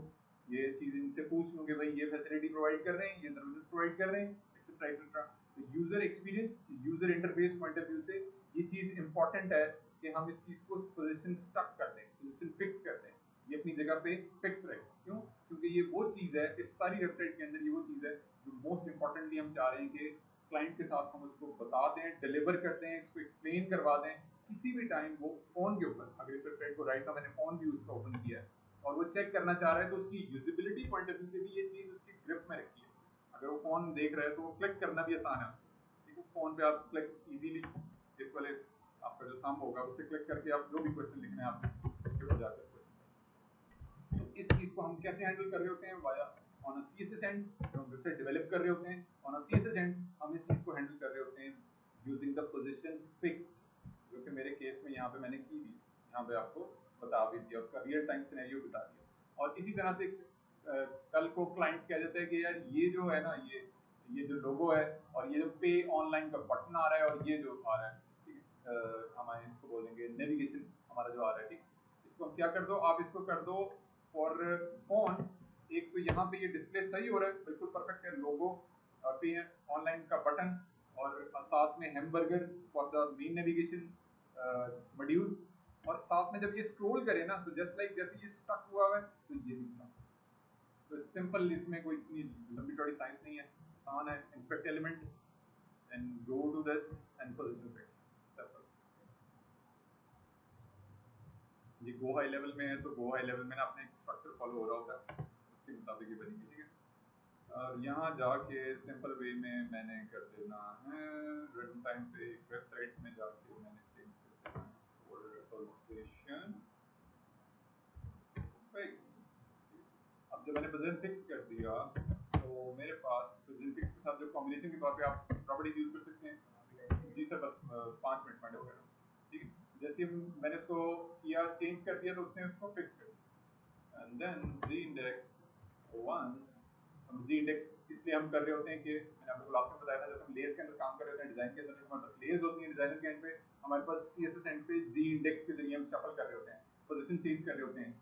ये चीज़ इनसे पूछ लूँ कि भाई ये फैसिलिटी प्रोवाइड कर रहे हैं, ये सर्विसेज प्रोवाइड कर रहे हैं, एक्सेट्रा एक्सेट्रा। तो user experience, user interface point of view से ये चीज़ इंपॉर्टेंट है कि हम इस चीज़ को पोजीशन स्टक कर दें, पोजीशन फिक्स कर दें, ये अपनी जगह पे फिक्स रहे। क्यों, क्योंकि ये वो चीज़ है, इस सारी वेबसाइट के अंदर ये वो चीज़ है जो मोस्ट इंपॉर्टेंटली हम चाह रहे हैं कि क्लाइंट के साथ हम उसको बता दें, डिलीवर कर दें, इसको एक्सप्लेन करवा दें, किसी भी टाइम वो फोन के ऊपर, अगर इस वेबसाइट को राइट ना, मैंने फोन भी उसका ओपन किया है और वो चेक करना चाह रहा है, तो उसकी यूजिबिलिटी पॉइंट ऑफ व्यू से भी ये चीज़ उसकी ग्रिप में रखी है। अगर वो फोन देख रहा है तो वो क्लिक करना भी आसान है, फोन पे आप क्लिक इजीली इस वाले आपका जो थंब होगा उससे क्लिक करके आप जो भी क्वेश्चन लिखना है आप उसके ऊपर जाकर क्वेश्चन। तो इस चीज को हम कैसे हैंडल कर रहे होते हैं via on a CSS and, जो हम वेबसाइट डेवलप कर रहे होते हैं ऑन अ सीएसएस एंड हम इस चीज को हैंडल कर रहे होते हैं यूजिंग द पोजीशन फिक्स्ड, जो कि मेरे केस में यहाँ पे मैंने की दी, यहाँ पे आपको बता भी दिया, उसका रियल टाइम सिनेरियो बता दिया। और इसी तरह से कल को क्लाइंट कह देता है कि यार ये जो है ना ये जो लोगो है और ये जो पे ऑनलाइन का बटन आ रहा है और ये जो आ रहा है, ठीक है, हमारे इसको बोलेंगे नेविगेशन हमारा जो आ रहा है, ठीक, इसको हम क्या कर दो, आप इसको कर दो फॉर फोन। एक तो यहाँ पे ये डिस्प्ले सही हो रहा है, बिल्कुल परफेक्ट है, लोगो पे ऑनलाइन का बटन और साथ में hamburger for the main navigation module, और साथ में जब ये स्क्रॉल करे ना तो जस्ट लाइक जैसे ये स्टक हुआ है तो ये भी स्टक। तो सिंपल, इसमें कोई इतनी लंबी चौड़ी साइंस नहीं है, आसान है। Inspect element and go to this and position fix, simple. ये गो हाई लेवल में है तो गो हाई लेवल में ना अपने स्ट्रक्चर फॉलो हो रहा होता है, उसके मुताबिक ही बनेगी, ठीक है। और यहाँ जाके सिंपल वे में मैंने कर देना है रन टाइम पे वेबसाइट में जाके मैंने चेंज कर देना है और पोजीशन फिक्स। अब जब मैंने पोजीशन फिक्स कर दिया तो मेरे पास पोजीशन फिक्स के साथ जो कॉम्बिनेशन के तौर पे आप प्रॉपर्टीज यूज कर सकते हैं। जी सर, बस 5 मिनट में हो गया, ठीक है। जैसे मैंने उसको किया चेंज कर दिया तो उसने उसको फिक्स कर दिया। एंड देन जी इंडेक्स 1, हम जी इंडेक्स इसलिए हम कर रहे होते हैं कि मैंने आपको लास्ट में बताया था जब हम लेयर्स के अंदर काम कर रहे होते हैं, डिजाइन के अंदर हमारे पास लेयर्स होती हैं, डिजाइनर के एंड पे हमारे पास सीएसएस एंड पे जी इंडेक्स के जरिए हम शफल कर रहे होते हैं, पोजीशन चेंज कर रहे होते हैं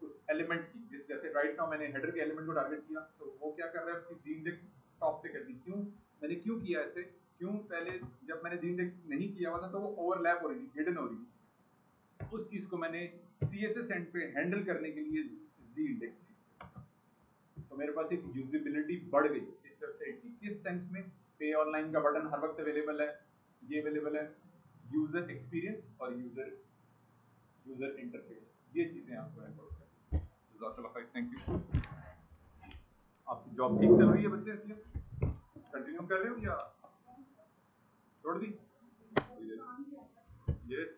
उस एलिमेंट की। जैसे राइट नाउ मैंने हेडर के एलिमेंट को टारगेट किया तो वो क्या कर रहा है, उसकी जी इंडेक्स टॉप पे कर दी। क्यों मैंने क्यों किया ऐसे, क्यों, पहले जब मैंने जी इंडेक्स नहीं किया हुआ था तो वो ओवरलैप हो रही थी, हिडन हो रही थी। उस चीज को मैंने सीएसएस एंड पे हैंडल करने के लिए जी इंडेक्स, तो मेरे पास एक यूजिबिलिटी बढ़ गई इस वेबसाइट की। किस सेंस में, पे ऑनलाइन का बटन हर वक्त अवेलेबल है, ये अवेलेबल है, यूजर एक्सपीरियंस और यूजर इंटरफेस, ये चीजें आपको इम्पोर्ट करनी है। जज़ाकल्लाह खैर, थैंक यू। आपकी जॉब ठीक चल रही है बच्चे, कंटिन्यू कर रहे हो या छोड़ दी? यस।